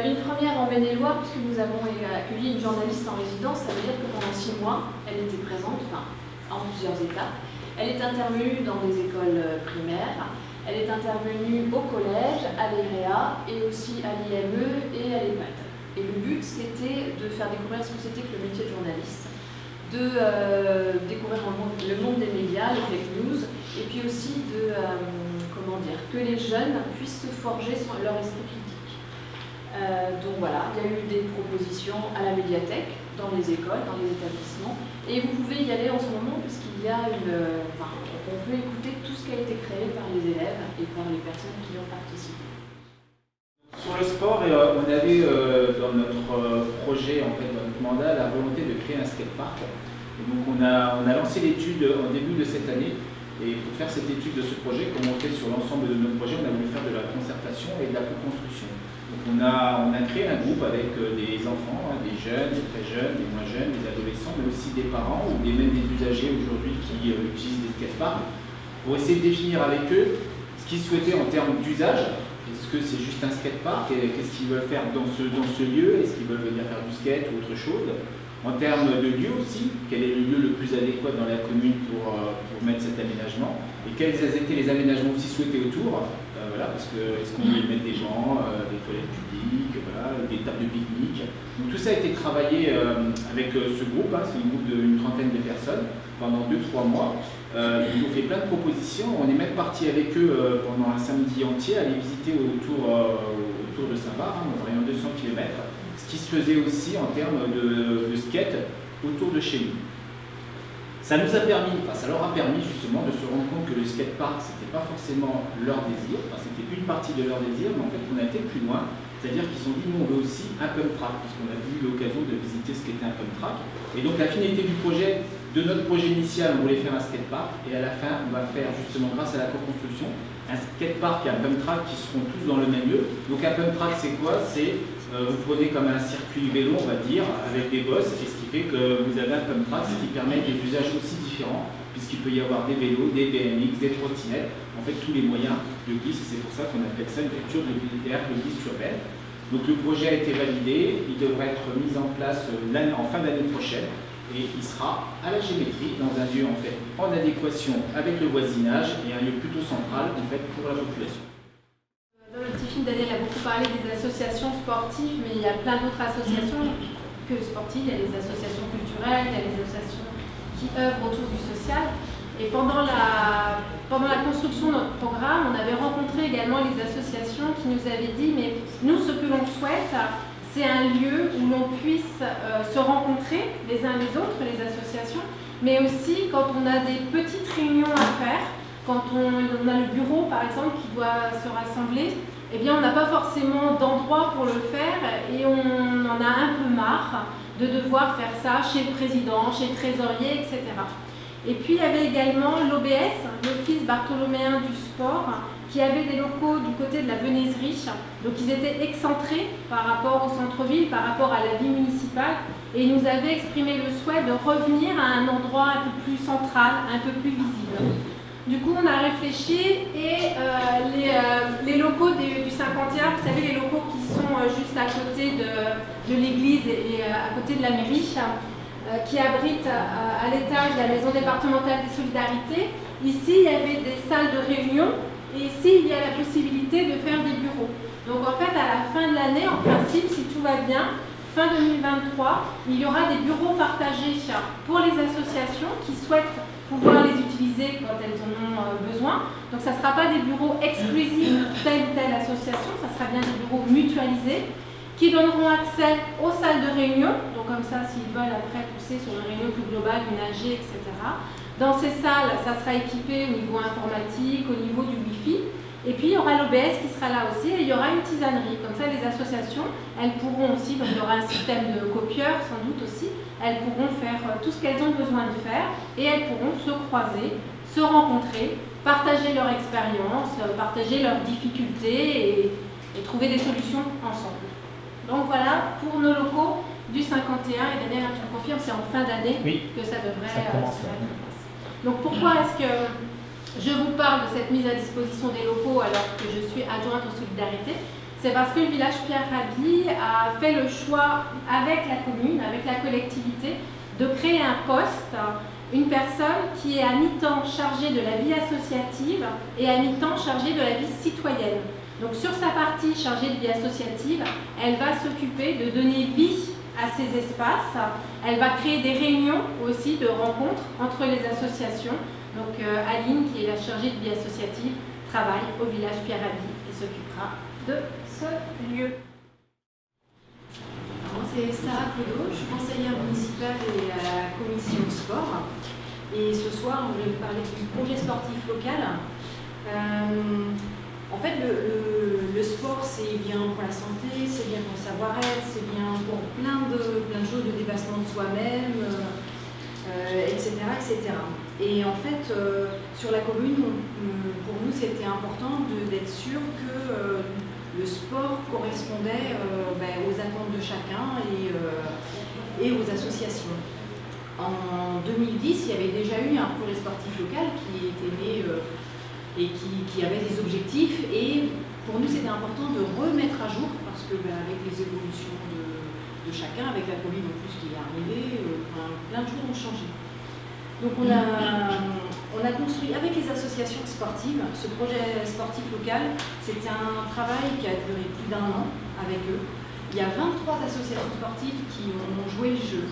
Une première en Maine-et-Loire, puisque nous avons accueilli une journaliste en résidence, ça veut dire que pendant 6 mois, elle était présente, en plusieurs étapes. Elle est intervenue dans des écoles primaires, elle est intervenue au collège, à l'EREA et aussi à l'IME et à l'EHPAD. Et le but c'était de faire découvrir ce que c'était que le métier de journaliste, de découvrir le monde des médias, les fake news, et puis aussi de, que les jeunes puissent se forger leur esprit critique. Donc voilà, il y a eu des propositions à la médiathèque, dans les écoles, dans les établissements, et vous pouvez y aller en ce moment puisqu'il y a on peut écouter tout ce qui a été créé par les élèves et par les personnes qui y ont participé. Sur le sport, on avait dans notre projet, en fait, dans notre mandat, la volonté de créer un skatepark. Et donc on a lancé l'étude en début de cette année. Et pour faire cette étude de ce projet, comme on fait sur l'ensemble de nos projets, on a voulu faire de la concertation et de la co-construction. Donc on a créé un groupe avec des enfants, des jeunes, des très jeunes, des moins jeunes, des adolescents, mais aussi des parents ou même des usagers aujourd'hui qui utilisent des skateparks, pour essayer de définir avec eux ce qu'ils souhaitaient en termes d'usage Est-ce que c'est juste un skatepark? Qu'est-ce qu'ils veulent faire dans ce lieu? Est-ce qu'ils veulent venir faire du skate ou autre chose? En termes de lieu aussi, quel est le lieu le plus adéquat dans la commune pour mettre cet aménagement? Et quels étaient les aménagements aussi souhaités autour? Voilà, parce que est-ce qu'on veut y mettre des gens, des toilettes publiques, voilà, des tables de pique-nique? Donc tout ça a été travaillé avec ce groupe, hein, c'est un groupe d'une trentaine de personnes, pendant 2-3 mois. Ils ont fait plein de propositions. On est même parti avec eux pendant un samedi entier, aller visiter autour de Saint-Bar, hein, dans environ 200 km, ce qui se faisait aussi en termes de skate autour de chez nous. Ça nous a permis, ça leur a permis justement de se rendre compte que le skatepark, c'était pas forcément leur désir, c'était une partie de leur désir, mais en fait on a été plus loin, c'est-à-dire qu'ils se sont dit, nous on veut aussi un pump track, puisqu'on a eu l'occasion de visiter ce qu'était un pump track. Et donc la finalité du projet, de notre projet initial, on voulait faire un skatepark, et à la fin on va faire justement, grâce à la co-construction, un skatepark et un pump track qui seront tous dans le même lieu. Donc un pump track c'est quoi? C'est vous prenez comme un circuit vélo, on va dire, avec des bosses, et ce qui fait que vous avez un pump track, ce qui permet des usages aussi différents, puisqu'il peut y avoir des vélos, des BMX, des trottinettes, en fait tous les moyens de glisse, et c'est pour ça qu'on appelle ça une culture de glisse urbaine. Donc le projet a été validé, il devrait être mis en place en fin d'année prochaine, et il sera à la géométrie, dans un lieu en fait en adéquation avec le voisinage, et un lieu plutôt central en fait pour la population. Dans le petit film, Daniel a beaucoup parlé des associations sportives, mais il y a plein d'autres associations que sportives. Il y a les associations culturelles, il y a les associations qui œuvrent autour du social. Et pendant la construction de notre programme, on avait rencontré également les associations qui nous avaient dit, mais nous, ce que l'on souhaite, c'est un lieu où l'on puisse se rencontrer les uns les autres, les associations, mais aussi quand on a des petites réunions à faire, quand on a le bureau par exemple qui doit se rassembler, eh bien on n'a pas forcément d'endroit pour le faire et on en a un peu marre de devoir faire ça chez le président, chez le trésorier, etc. Et puis il y avait également l'OBS, l'Office Bartholoméen du Sport, qui avait des locaux du côté de la Venaiserie, donc ils étaient excentrés par rapport au centre-ville, par rapport à la vie municipale, et ils nous avaient exprimé le souhait de revenir à un endroit un peu plus central, un peu plus visible. Du coup, on a réfléchi et les locaux du 51, vous savez, les locaux qui sont juste à côté de l'église et à côté de la mairie, qui abritent à l'étage la maison départementale des solidarités. Ici, il y avait des salles de réunion et ici, il y a la possibilité de faire des bureaux. Donc en fait, à la fin de l'année, en principe, si tout va bien, fin 2023, il y aura des bureaux partagés pour les associations qui souhaitent pouvoir les utiliser quand elles en ont besoin. Donc ça ne sera pas des bureaux exclusifs telle ou telle association, ça sera bien des bureaux mutualisés qui donneront accès aux salles de réunion. Donc comme ça, s'ils veulent après pousser sur une réunion plus globale, une AG, etc. Dans ces salles, ça sera équipé au niveau informatique, au niveau du Wi-Fi. Et puis il y aura l'OBS qui sera là aussi et il y aura une tisanerie. Comme ça, les associations, elles pourront aussi, donc il y aura un système de copieurs sans doute aussi, elles pourront faire tout ce qu'elles ont besoin de faire et elles pourront se croiser, se rencontrer, partager leur expérience, partager leurs difficultés et trouver des solutions ensemble. Donc voilà pour nos locaux du 51 et Daniel, tu me confirmes, c'est en fin d'année que ça devrait se mettre en place. Donc pourquoi est-ce que je vous parle de cette mise à disposition des locaux alors que je suis adjointe aux solidarités? C'est parce que le village Pierre Rabhi a fait le choix avec la commune, avec la collectivité, de créer un poste, une personne qui est à mi-temps chargée de la vie associative et à mi-temps chargée de la vie citoyenne. Donc sur sa partie chargée de vie associative, elle va s'occuper de donner vie à ces espaces. Elle va créer des réunions aussi de rencontres entre les associations. Donc Aline, qui est la chargée de vie associative, travaille au village Pierre Rabhi et s'occupera de ce lieu. Moi, c'est Sarah Clodo, je suis conseillère municipale et à la commission sport. Et ce soir, on voulait vous parler du projet sportif local. En fait, le sport, c'est bien pour la santé, c'est bien pour le savoir-être, c'est bien pour plein de choses de dépassement de soi-même, etc., etc. Et en fait, sur la commune, pour nous, c'était important d'être sûr que le sport correspondait aux attentes de chacun et aux associations. En 2010, il y avait déjà eu un projet sportif local qui était né et qui avait des objectifs. Et pour nous c'était important de remettre à jour, parce que avec les évolutions de chacun, avec la Covid en plus qui est arrivée, plein de choses ont changé. Donc on a construit avec les associations sportives, ce projet sportif local, c'était un travail qui a duré plus d'1 an avec eux. Il y a 23 associations sportives qui ont joué le jeu.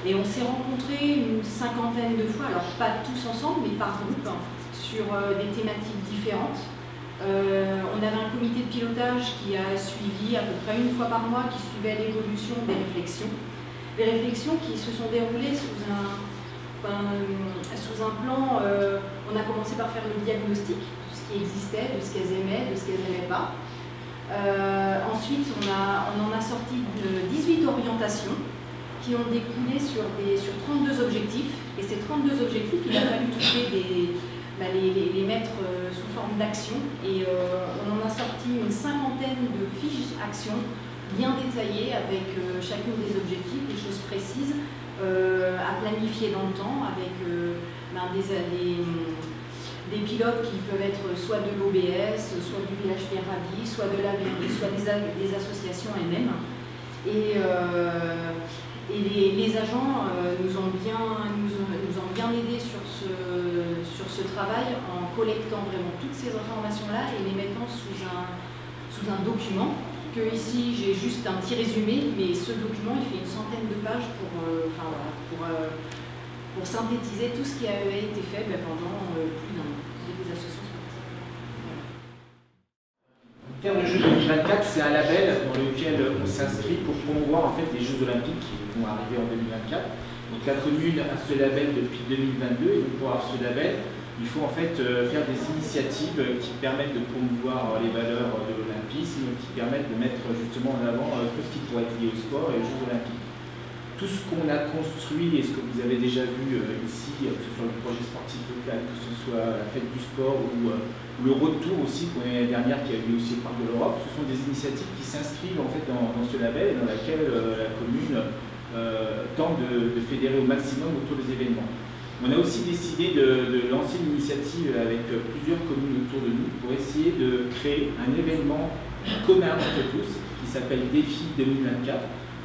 Et on s'est rencontrés une 50aine de fois, alors pas tous ensemble, mais par groupe, sur des thématiques différentes. On avait un comité de pilotage qui a suivi à peu près 1 fois par mois, qui suivait l'évolution des réflexions. Les réflexions qui se sont déroulées sous un plan, on a commencé par faire le diagnostic, tout ce qui existait, de ce qu'elles aimaient, de ce qu'elles n'aimaient pas. Ensuite, on en a sorti 18 orientations qui ont découlé sur 32 objectifs. Et ces 32 objectifs, il a fallu trouver les mettre sous forme d'action. Et on en a sorti une 50aine de fiches actions bien détaillées avec chacune des objectifs, des choses précises à planifier dans le temps avec des pilotes qui peuvent être soit de l'OBS, soit du village Pierre Rabhi, soit de la mairie, soit des associations elles-mêmes. Et les agents nous ont bien aidés sur ce travail en collectant vraiment toutes ces informations-là et les mettant sous un document que ici j'ai juste un petit résumé, mais ce document il fait une 100aine de pages pour synthétiser tout ce qui avait été fait pendant plus d'1 an avec les associations sportives. En termes de Jeux 2024, c'est un label dans lequel on s'inscrit pour promouvoir en fait les Jeux Olympiques qui vont arriver en 2024. Donc la commune a ce label depuis 2022 et donc pour avoir ce label, il faut en fait faire des initiatives qui permettent de promouvoir les valeurs de l'olympisme, qui permettent de mettre justement en avant tout ce qui pourrait être lié au sport et aux Jeux Olympiques. Tout ce qu'on a construit et ce que vous avez déjà vu ici, que ce soit le projet sportif local, que ce soit la fête du sport ou le retour aussi pour l'année dernière qui a eu aussi au Parc de l'Europe, ce sont des initiatives qui s'inscrivent en fait dans ce label et dans laquelle la commune tente de fédérer au maximum autour des événements. On a aussi décidé de lancer une initiative avec plusieurs communes autour de nous pour essayer de créer un événement commun entre tous qui s'appelle Défi 2024,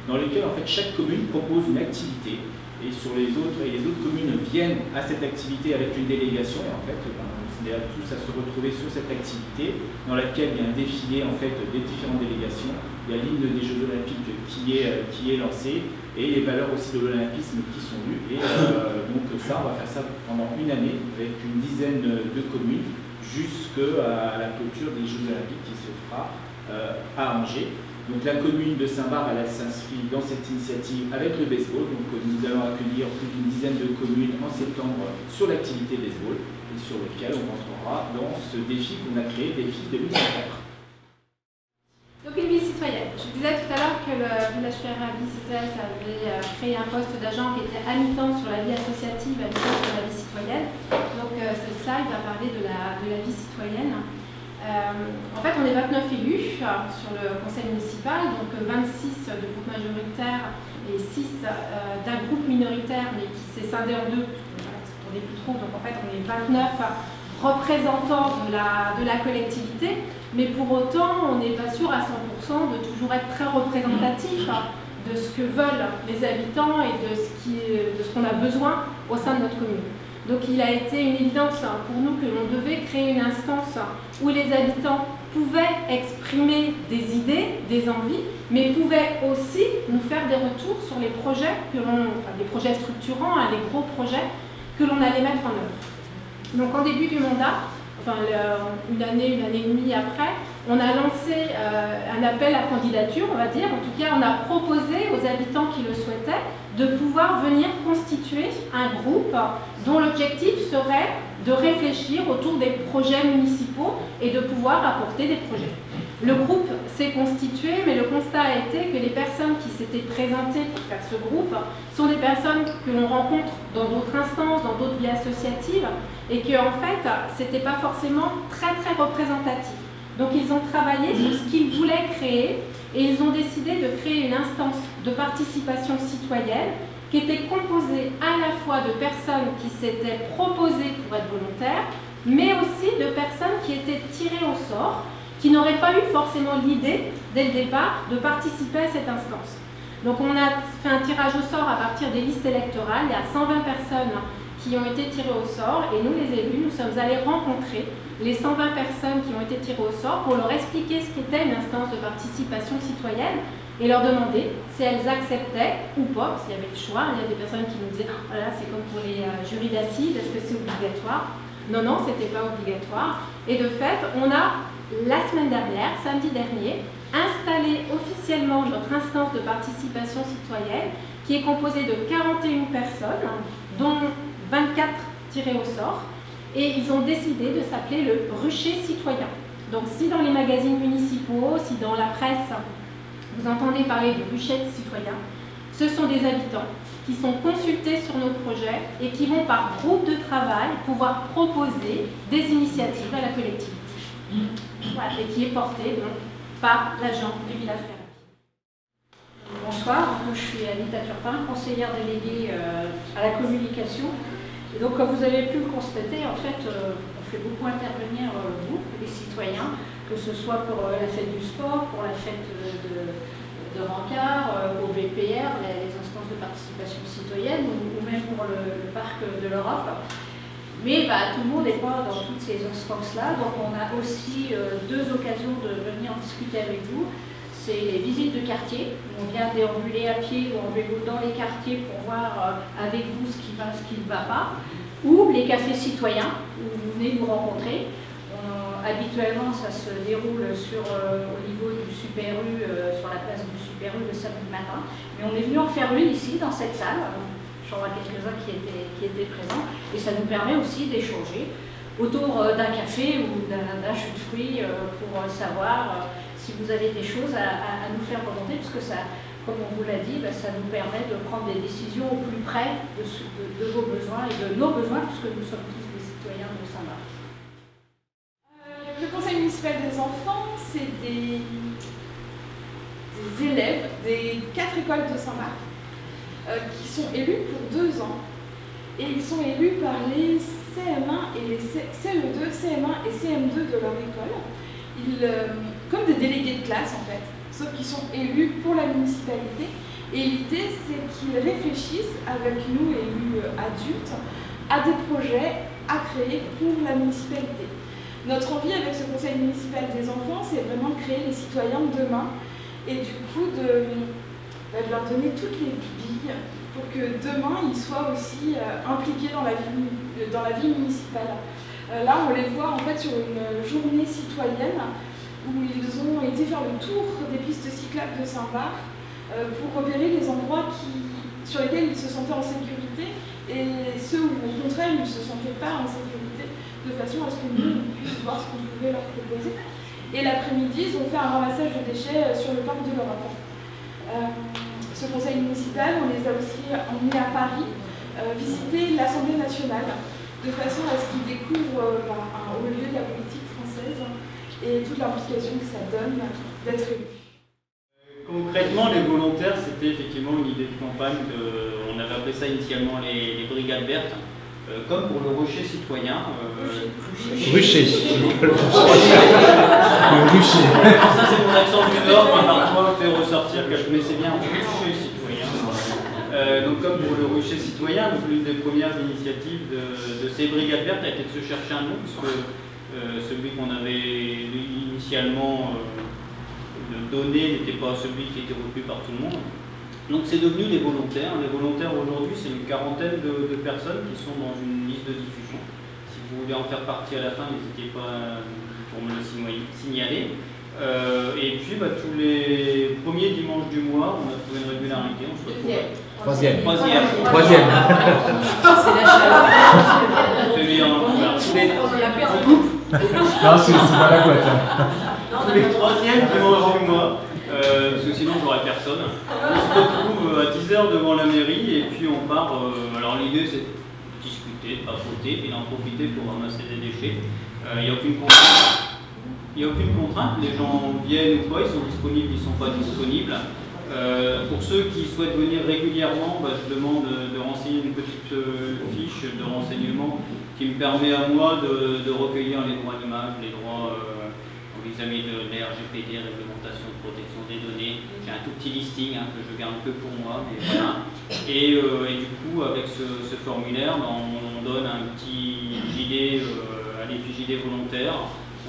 dans lequel en fait chaque commune propose une activité et les autres communes viennent à cette activité avec une délégation et en fait on est tous à se retrouver sur cette activité dans laquelle il y a un défilé en fait des différentes délégations, il y a l'hymne des Jeux Olympiques qui est lancé et les valeurs aussi de l'olympisme qui sont lues et donc ça on va faire ça pendant une année avec une dizaine de communes jusqu'à la clôture des Jeux Olympiques qui se fera à Angers. Donc la commune de Saint-Barth, elle s'inscrit dans cette initiative avec le baseball. Donc nous allons accueillir plus d'une dizaine de communes en septembre sur l'activité baseball et sur lequel on rentrera dans ce défi qu'on a créé, défi 2024. Donc une vie citoyenne. Je disais tout à l'heure que le village Pierre Rabhi CCS avait créé un poste d'agent qui était à mi-temps sur la vie associative, à mi-temps sur la vie citoyenne. Donc ce slide va parler de la vie citoyenne. En fait, on est 29 élus sur le conseil municipal, donc 26 de groupe majoritaire et 6 d'un groupe minoritaire, mais qui s'est scindé en deux. On est plus trop, donc en fait, on est 29 représentants de la collectivité, mais pour autant, on n'est pas sûr à 100% de toujours être très représentatif de ce que veulent les habitants et de ce qu'on a besoin au sein de notre commune. Donc il a été une évidence pour nous que l'on devait créer une instance où les habitants pouvaient exprimer des idées, des envies, mais pouvaient aussi nous faire des retours sur les projets des projets structurants, les gros projets que l'on allait mettre en œuvre. Donc en début du mandat, une année et demie après, on a lancé un appel à candidature, on va dire. En tout cas, on a proposé aux habitants qui le souhaitaient de pouvoir venir constituer un groupe dont l'objectif serait de réfléchir autour des projets municipaux et de pouvoir apporter des projets. Le groupe s'est constitué, mais le constat a été que les personnes qui s'étaient présentées pour faire ce groupe sont des personnes que l'on rencontre dans d'autres instances, dans d'autres vies associatives, et que en fait, c'était pas forcément très représentatif. Donc ils ont travaillé sur ce qu'ils voulaient créer et ils ont décidé de créer une instance de participation citoyenne qui était composée à la fois de personnes qui s'étaient proposées pour être volontaires, mais aussi de personnes qui étaient tirées au sort, qui n'auraient pas eu forcément l'idée, dès le départ, de participer à cette instance. Donc on a fait un tirage au sort à partir des listes électorales. Il y a 120 personnes qui ont été tirées au sort, et nous, les élus, nous sommes allés rencontrer les 120 personnes qui ont été tirées au sort pour leur expliquer ce qu'était une instance de participation citoyenne et leur demander si elles acceptaient ou pas, s'il y avait le choix. Il y a des personnes qui nous disaient « voilà, c'est comme pour les jurys d'assises, est-ce que c'est obligatoire ?» Non, non, ce n'était pas obligatoire. Et de fait, on a, la semaine dernière, samedi dernier, installé officiellement notre instance de participation citoyenne qui est composée de 41 personnes, dont 24 tirées au sort, et ils ont décidé de s'appeler le rucher citoyen. Donc si dans les magazines municipaux, si dans la presse, vous entendez parler de rucher citoyen, ce sont des habitants qui sont consultés sur nos projets et qui vont par groupe de travail pouvoir proposer des initiatives à la collectivité. Voilà, et qui est portée donc par l'agent du village Garapi. Bonsoir, je suis Anita Turpin, conseillère déléguée à la communication. Et donc, comme vous avez pu le constater, en fait, on fait beaucoup intervenir vous, les citoyens, que ce soit pour la fête du sport, pour la fête de Rancard, au BPR, les instances de participation citoyenne, ou même pour le parc de l'Europe. Mais tout le monde n'est pas dans toutes ces instances-là, donc on a aussi deux occasions de venir discuter avec vous. C'est les visites de quartier, où on vient déambuler à pied ou en vélo dans les quartiers pour voir avec vous ce qui va, ce qui ne va pas, ou les cafés citoyens, où vous venez nous rencontrer. Habituellement, ça se déroule au niveau du Super U, sur la place du Super U le samedi matin, mais on est venu en faire une ici, dans cette salle. J'en vois quelques-uns qui étaient présents, et ça nous permet aussi d'échanger autour d'un café ou d'un jus de fruits pour savoir si vous avez des choses à nous faire remonter, puisque ça, comme on vous l'a dit, ça nous permet de prendre des décisions au plus près de vos besoins et de nos besoins, puisque nous sommes tous des citoyens de Saint-Marc. Le conseil municipal des enfants, c'est des élèves des 4 écoles de Saint-Marc qui sont élus pour 2 ans. Et ils sont élus par les CM1 et les CE2, CM1 et CM2 de leur école. Comme des délégués de classe en fait, sauf qu'ils sont élus pour la municipalité. Et l'idée, c'est qu'ils réfléchissent avec nous, élus adultes, à des projets à créer pour la municipalité. Notre envie avec ce conseil municipal des enfants, c'est vraiment de créer les citoyens de demain et du coup de leur donner toutes les billes pour que demain ils soient aussi impliqués dans la vie municipale. Là, on les voit en fait sur une journée citoyenne où ils ont été faire le tour des pistes cyclables de Saint-Marc pour repérer les endroits sur lesquels ils se sentaient en sécurité et ceux où au contraire ils ne se sentaient pas en sécurité, de façon à ce que nous puissions voir ce qu'on pouvait leur proposer. Et l'après-midi, ils ont fait un ramassage de déchets sur le parc de l'Europe. Ce conseil municipal, on les a aussi emmenés à Paris visiter l'Assemblée nationale, de façon à ce qu'ils découvrent un haut lieu de la politique française et toute l'implication que ça donne d'être élu. Concrètement, les volontaires, c'était effectivement une idée de campagne. On avait appelé ça initialement les brigades vertes, comme pour le rucher citoyen. Rucher. Le rucher. Ça, c'est mon accent du Nord qui parfois fait ressortir que je connaissais bien rucher citoyen. Donc, comme pour le rucher citoyen, l'une des premières initiatives de ces brigades vertes a été de se chercher un nom, puisque celui qu'on avait initialement donné n'était pas celui qui était retenu par tout le monde. Donc c'est devenu des volontaires. Les volontaires aujourd'hui, c'est une quarantaine de personnes qui sont dans une liste de diffusion. Si vous voulez en faire partie à la fin, n'hésitez pas pour me le signaler. Et puis tous les premiers dimanches du mois, on a trouvé une régularité. On se retrouve. Troisième. C'est la chaleur. Non, c'est pas la boîte. Tous les 3e dimanches du mois, parce que sinon j'aurais personne. On se retrouve à 10h devant la mairie et puis on part. Alors l'idée c'est de discuter, de papoter, puis d'en profiter pour ramasser des déchets. Il n'y a aucune contrainte. Les gens viennent ou pas, ils sont disponibles, ils ne sont pas disponibles. Pour ceux qui souhaitent venir régulièrement, je demande de renseigner une petite fiche de renseignement qui me permet à moi de recueillir les droits d'image, les droits vis-à-vis de l'RGPD, réglementation de protection des données. J'ai un tout petit listing que je garde que pour moi, mais voilà. Et du coup, avec ce formulaire, on donne un petit gilet à l'effigie des volontaires.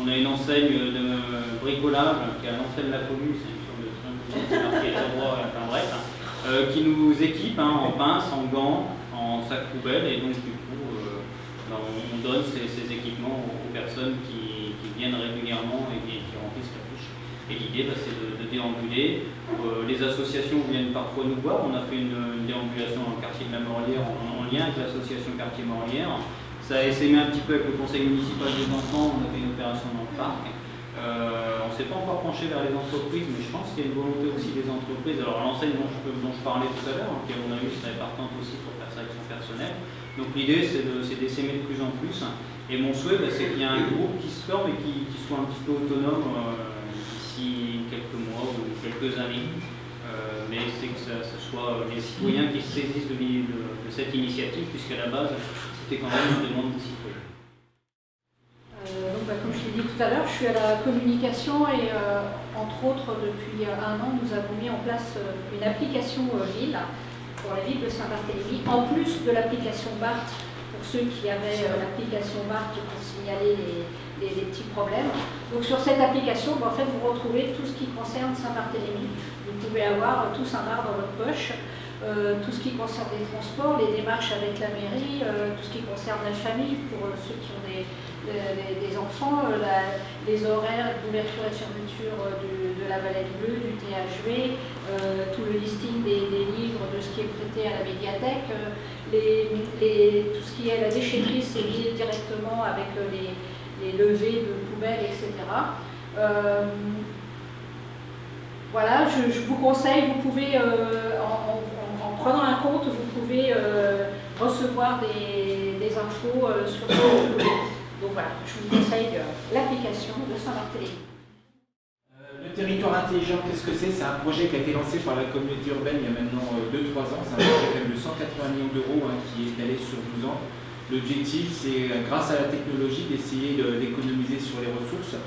On a une enseigne de bricolage qui est à l'entrée de la commune, c'est une sorte de truc qui est marqué enfin bref, qui nous équipe en pince, en gants, en sac poubelle, et donc du coup, on donne ces équipements aux personnes qui viennent régulièrement et qui remplissent la fiche. Et l'idée, c'est de déambuler. Les associations viennent parfois nous voir. On a fait une déambulation dans le quartier de la Morlière en lien avec l'association Quartier Morlière. Ça a essaimé un petit peu avec le conseil municipal des enfants. On a fait une opération dans le parc. On ne s'est pas encore penché vers les entreprises, mais je pense qu'il y a une volonté aussi des entreprises. Alors l'enseigne dont je parlais tout à l'heure, qui à mon avis serait partante aussi pour faire ça avec son personnel. Donc l'idée, c'est d'essaimer de plus en plus. Et mon souhait, c'est qu'il y ait un groupe qui se forme et qui soit un petit peu autonome d'ici quelques mois ou quelques années. Mais c'est que ce soit les citoyens qui se saisissent de cette initiative, puisqu'à la base, c'était quand même une demande des citoyens. Comme je l'ai dit tout à l'heure, je suis à la communication et entre autres, depuis 1 an, nous avons mis en place une application ville pour la ville de Saint-Barthélemy, en plus de l'application BART pour ceux qui avaient l'application BART pour signaler les petits problèmes. Donc sur cette application, en fait, vous retrouvez tout ce qui concerne Saint-Barthélemy. Vous pouvez avoir tout Saint-Barth dans votre poche, tout ce qui concerne les transports, les démarches avec la mairie, tout ce qui concerne la famille pour ceux qui ont des enfants, les horaires d'ouverture et de fermeture de la Valette Bleue, du THV, tout le listing des livres, de ce qui est prêté à la médiathèque, tout ce qui est la déchetterie, c'est lié directement avec les levées de poubelles, etc. Voilà, je vous conseille, vous pouvez, en prenant un compte, vous pouvez recevoir des infos sur vos. Donc voilà, je vous conseille l'application de Saint-Barthélemy. Le territoire intelligent, qu'est-ce que c'est? C'est un projet qui a été lancé par la communauté urbaine il y a maintenant 2-3 ans. C'est un projet de 180 millions d'euros qui est étalé sur 12 ans. L'objectif, c'est, grâce à la technologie, d'essayer d'économiser sur les ressources,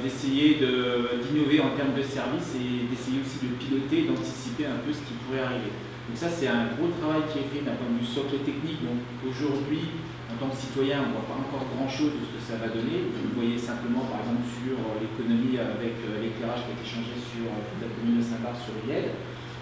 d'essayer d'innover en termes de services et d'essayer aussi de piloter, d'anticiper un peu ce qui pourrait arriver. Donc ça, c'est un gros travail qui est fait d'un point de vue socle technique. Donc aujourd'hui, en tant que citoyen, on ne voit pas encore grand-chose de ce que ça va donner. Vous voyez simplement, par exemple, sur l'économie avec l'éclairage qui a été changé sur toute la commune de Saint-Barth sur l'IED.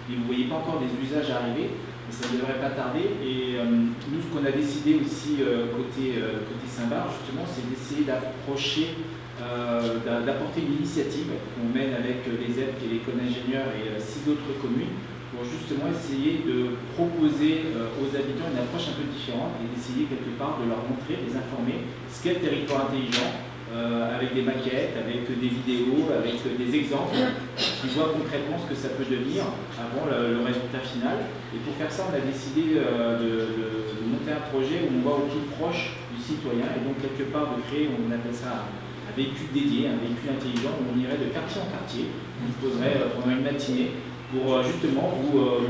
Et vous ne voyez pas encore des usages arriver, mais ça ne devrait pas tarder. Et nous, ce qu'on a décidé aussi côté Saint-Barth, justement, c'est d'essayer d'approcher, d'apporter une initiative qu'on mène avec les EPC et l'école d'ingénieurs et 6 autres communes, pour justement essayer de proposer aux habitants une approche un peu différente et d'essayer quelque part de leur montrer, de les informer ce qu'est le territoire intelligent, avec des maquettes, avec des vidéos, avec des exemples, qui voient concrètement ce que ça peut devenir avant le résultat final. Et pour faire ça, on a décidé de monter un projet où on va au plus proche du citoyen et donc quelque part de créer, on appelle ça un véhicule dédié, un véhicule intelligent où on irait de quartier en quartier, on se poserait pendant une matinée pour justement vous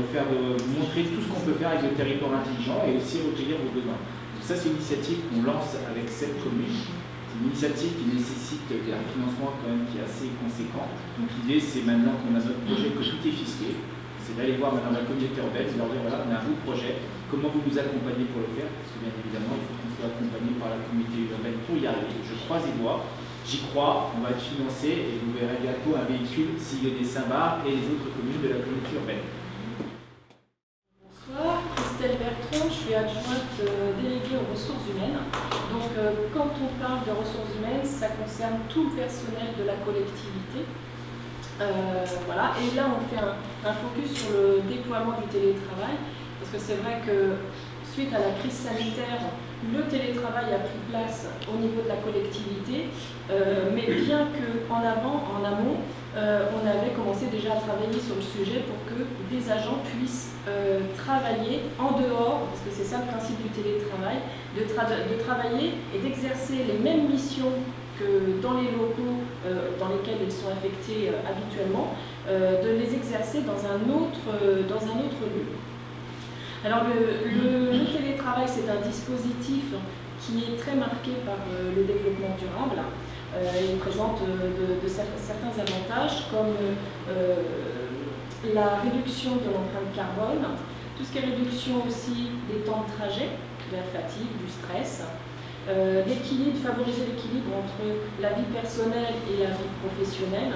montrer tout ce qu'on peut faire avec le territoire intelligent et aussi recueillir vos besoins. Donc ça, c'est une initiative qu'on lance avec cette commune. C'est une initiative qui nécessite un financement quand même qui est assez conséquent. Donc l'idée, c'est maintenant qu'on a notre projet, que tout est ficelé, c'est d'aller voir maintenant la communauté urbaine, de leur dire voilà, on a un beau projet, comment vous nous accompagnez pour le faire? Parce que bien évidemment, il faut qu'on soit accompagné par la communauté urbaine pour y arriver. Je croise les doigts. J'y crois, on va être financé et vous verrez bientôt un véhicule sillonner Saint-Barth et les autres communes de la communauté urbaine. Bonsoir, Christelle Bertrand, je suis adjointe déléguée aux ressources humaines. Donc quand on parle de ressources humaines, ça concerne tout le personnel de la collectivité. Voilà. Et là on fait un focus sur le déploiement du télétravail, parce que c'est vrai que suite à la crise sanitaire, le télétravail a pris place au niveau de la collectivité, mais bien qu'en amont, on avait commencé déjà à travailler sur le sujet pour que des agents puissent travailler en dehors, parce que c'est ça le principe du télétravail, de travailler et d'exercer les mêmes missions que dans les locaux dans lesquels ils sont affectés habituellement, de les exercer dans un autre lieu. Alors le télétravail, c'est un dispositif qui est très marqué par le développement durable. Il présente certains avantages comme la réduction de l'empreinte carbone, tout ce qui est réduction aussi des temps de trajet, de la fatigue, du stress, favoriser l'équilibre entre la vie personnelle et la vie professionnelle,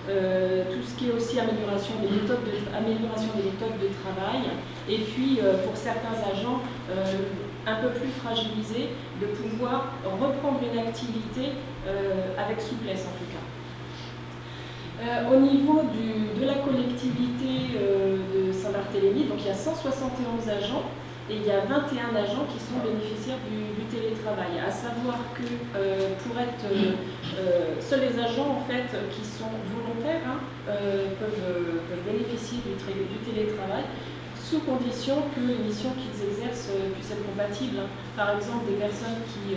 tout ce qui est aussi amélioration des méthodes de travail, et puis pour certains agents un peu plus fragilisés, de pouvoir reprendre une activité avec souplesse en tout cas. Au niveau de la collectivité de Saint-Barthélemy, donc il y a 171 agents et il y a 21 agents qui sont bénéficiaires du télétravail. À savoir que pour être seuls les agents en fait qui sont volontaires peuvent bénéficier du télétravail sous condition que les missions qu'ils exercent puissent être compatibles. Par exemple, des personnes qui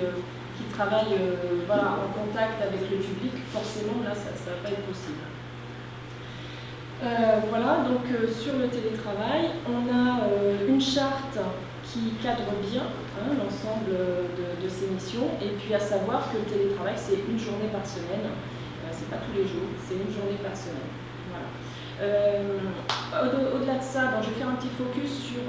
travaillent en contact avec le public, forcément là ça ne va pas être possible. Voilà, donc sur le télétravail, on a une charte qui cadre bien l'ensemble de ces missions, et puis à savoir que le télétravail c'est une journée par semaine, c'est pas tous les jours, c'est une journée par semaine. Voilà. Au-delà de ça, je vais faire un petit focus sur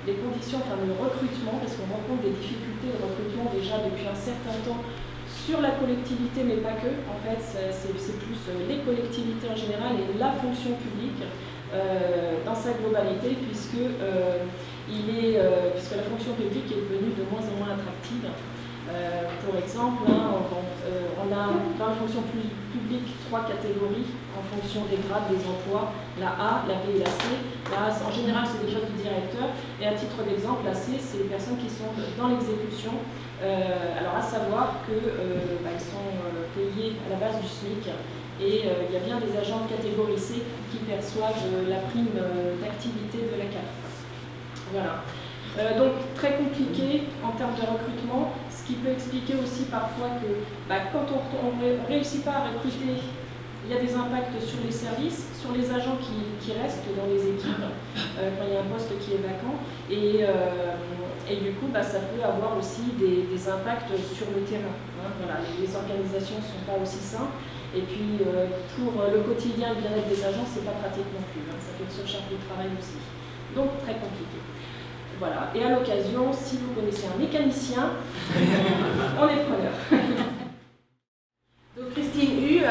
les conditions, le recrutement, parce qu'on rencontre des difficultés de recrutement déjà depuis un certain temps sur la collectivité, mais pas que. En fait, c'est plus les collectivités en général et la fonction publique dans sa globalité, puisque la fonction publique est devenue de moins en moins attractive. Pour exemple, on a dans la fonction publique 3 catégories en fonction des grades des emplois, la A, la B et la C. La A, en général, c'est des postes de directeur, et à titre d'exemple, la C, c'est les personnes qui sont dans l'exécution. Alors à savoir qu'ils sont payés à la base du SMIC, et il y a bien des agents de catégorie C qui perçoivent la prime d'activité de la CAF. Voilà. Donc très compliqué en termes de recrutement, ce qui peut expliquer aussi parfois que quand on ne réussit pas à recruter, il y a des impacts sur les services, sur les agents qui restent dans les équipes, quand il y a un poste qui est vacant, et du coup ça peut avoir aussi des impacts sur le terrain. Voilà, les organisations ne sont pas aussi saines, et puis pour le quotidien et le bien-être des agents, c'est pas pratique non plus, ça fait une surcharge de travail aussi. Donc très compliqué. Voilà. Et à l'occasion, si vous connaissez un mécanicien, on est preneur. Donc Christine Hu,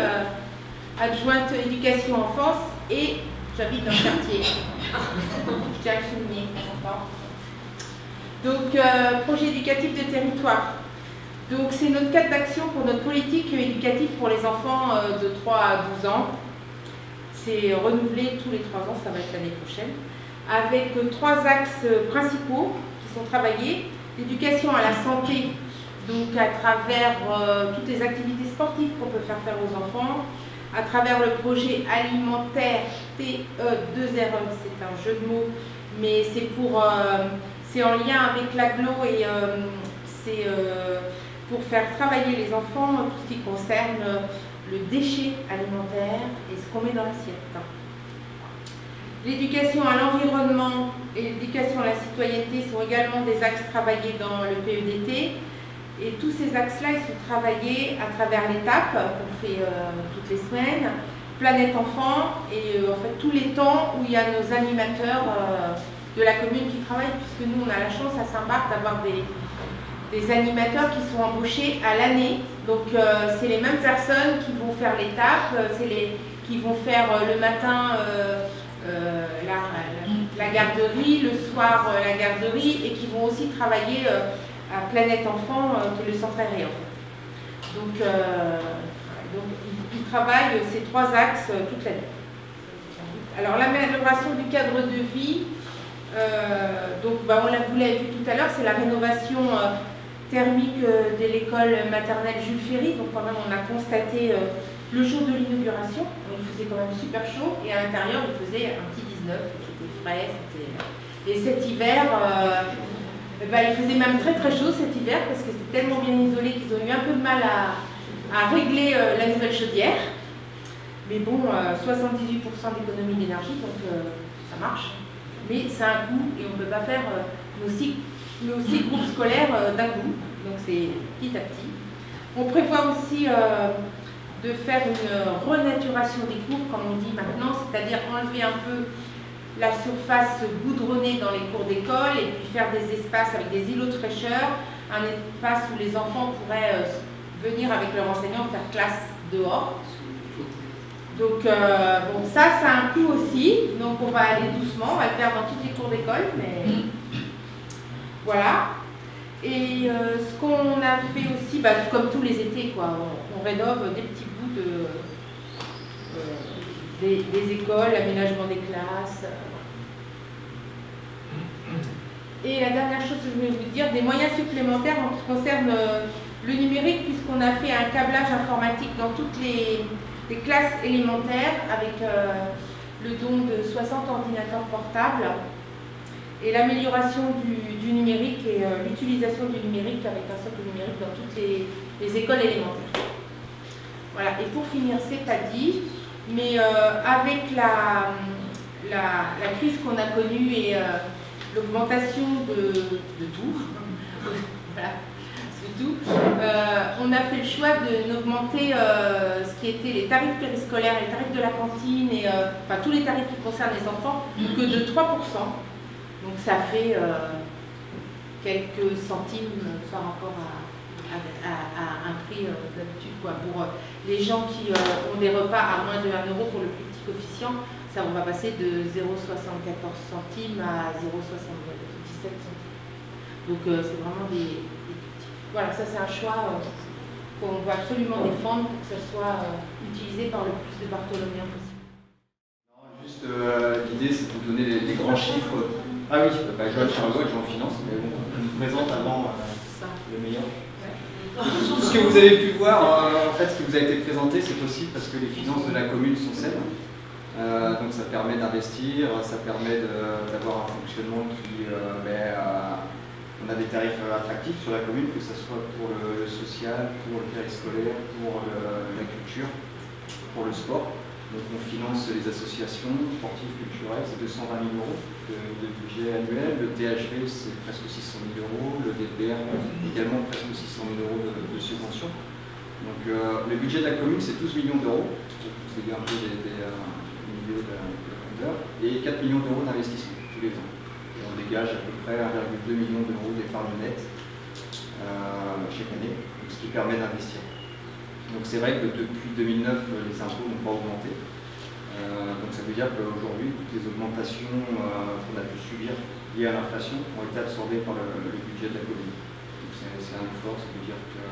adjointe éducation enfance, et j'habite dans le quartier. Je tiens à le souligner. Donc projet éducatif de territoire. Donc c'est notre cadre d'action pour notre politique éducative pour les enfants de 3 à 12 ans. C'est renouvelé tous les 3 ans, ça va être l'année prochaine, avec 3 axes principaux qui sont travaillés. L'éducation à la santé, donc à travers toutes les activités sportives qu'on peut faire aux enfants, à travers le projet alimentaire TE2RE, c'est un jeu de mots, mais c'est en lien avec l'agglo, et c'est pour faire travailler les enfants tout ce qui concerne le déchet alimentaire et ce qu'on met dans l'assiette. L'éducation à l'environnement et l'éducation à la citoyenneté sont également des axes travaillés dans le PEDT. Et tous ces axes-là, ils sont travaillés à travers l'étape qu'on fait toutes les semaines, Planète Enfant, et en fait tous les temps où il y a nos animateurs de la commune qui travaillent, puisque nous on a la chance à Saint-Barth d'avoir des animateurs qui sont embauchés à l'année. Donc c'est les mêmes personnes qui vont faire l'étape, qui vont faire le matin la garderie, le soir la garderie, et qui vont aussi travailler à Planète Enfant, qui est le centre aéré en fait. Donc ils travaillent ces 3 axes toute l'année. Alors l'amélioration du cadre de vie, vous l'avez vu tout à l'heure, c'est la rénovation thermique de l'école maternelle Jules Ferry. Donc quand même on a constaté le jour de l'inauguration, il faisait quand même super chaud, et à l'intérieur il faisait un petit 19, c'était frais, et cet hiver, il faisait même très très chaud cet hiver, parce que c'était tellement bien isolé qu'ils ont eu un peu de mal à régler la nouvelle chaudière. Mais bon, 78% d'économie d'énergie, donc ça marche. Mais c'est un coût et on ne peut pas faire nos six groupes scolaires d'un coup. Donc c'est petit à petit. On prévoit aussi de faire une renaturation des cours, comme on dit maintenant, c'est-à-dire enlever un peu la surface goudronnée dans les cours d'école et puis faire des espaces avec des îlots de fraîcheur, un espace où les enfants pourraient venir avec leur enseignant faire classe dehors. Donc bon, ça a un coût aussi, donc on va aller doucement, on va le faire dans toutes les cours d'école, mais voilà. Et ce qu'on a fait aussi, bah, comme tous les étés, quoi, on rénove des petits bouts des écoles, l'aménagement des classes. Et la dernière chose que je voulais vous dire, des moyens supplémentaires en ce qui concerne le numérique, puisqu'on a fait un câblage informatique dans toutes les classes élémentaires avec le don de 60 ordinateurs portables et l'amélioration du numérique et l'utilisation du numérique avec un socle numérique dans toutes les écoles élémentaires. Voilà, et pour finir, c'est pas dit, mais avec la crise qu'on a connue et l'augmentation de tout, voilà, tout, on a fait le choix de n'augmenter ce qui était les tarifs périscolaires, les tarifs de la cantine et enfin, tous les tarifs qui concernent les enfants que de 3%. Donc ça fait quelques centimes par rapport à un prix d'habitude. Pour les gens qui ont des repas à moins de 1 € pour le plus petit coefficient, ça on va passer de 0,74 centimes à 0,17 centimes. Donc c'est vraiment des petits. Voilà, ça c'est un choix qu'on va absolument défendre pour que ça soit utilisé par le plus de Bartholoméens possible. Juste l'idée c'est de vous donner les grands chiffres. Ah oui, Joël Charlot, je suis en finance, mais bon, je vous présente avant le meilleur. Tout ce que vous avez pu voir, en fait, ce qui vous a été présenté, c'est possible parce que les finances de la commune sont saines. Donc ça permet d'investir, ça permet d'avoir un fonctionnement qui... on a des tarifs attractifs sur la commune, que ce soit pour le social, pour le périscolaire, pour la culture, pour le sport. Donc on finance les associations sportives, culturelles, c'est 220 000 € de budget annuel. Le THV, c'est presque 600 000 €. Le DPR, également presque 600 000 € de subvention. Donc le budget de la commune, c'est 12 millions d'euros. Vous avez un peu une idée de la grandeur. Et 4 millions d'euros d'investissement tous les ans. Et on dégage à peu près 1,2 million d'euros d'épargne nette chaque année, ce qui permet d'investir. Donc c'est vrai que depuis 2009, les impôts n'ont pas augmenté. Donc ça veut dire qu'aujourd'hui, toutes les augmentations qu'on a pu subir liées à l'inflation ont été absorbées par le budget de la commune. Donc c'est un effort, ça veut dire que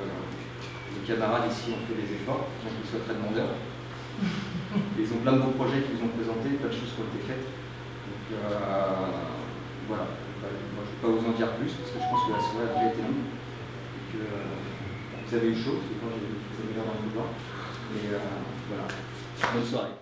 les camarades ici ont fait des efforts, bien qu'ils soient très demandeurs. Ils ont plein de beaux projets qu'ils nous ont présentés, plein de choses qui ont été faites. Donc voilà, moi, je ne vais pas vous en dire plus, parce que je pense que la soirée a déjà été longue. Et que vous avez eu chaud, parce que quand j'ai mis dans le couloir. Et voilà, bonne soirée.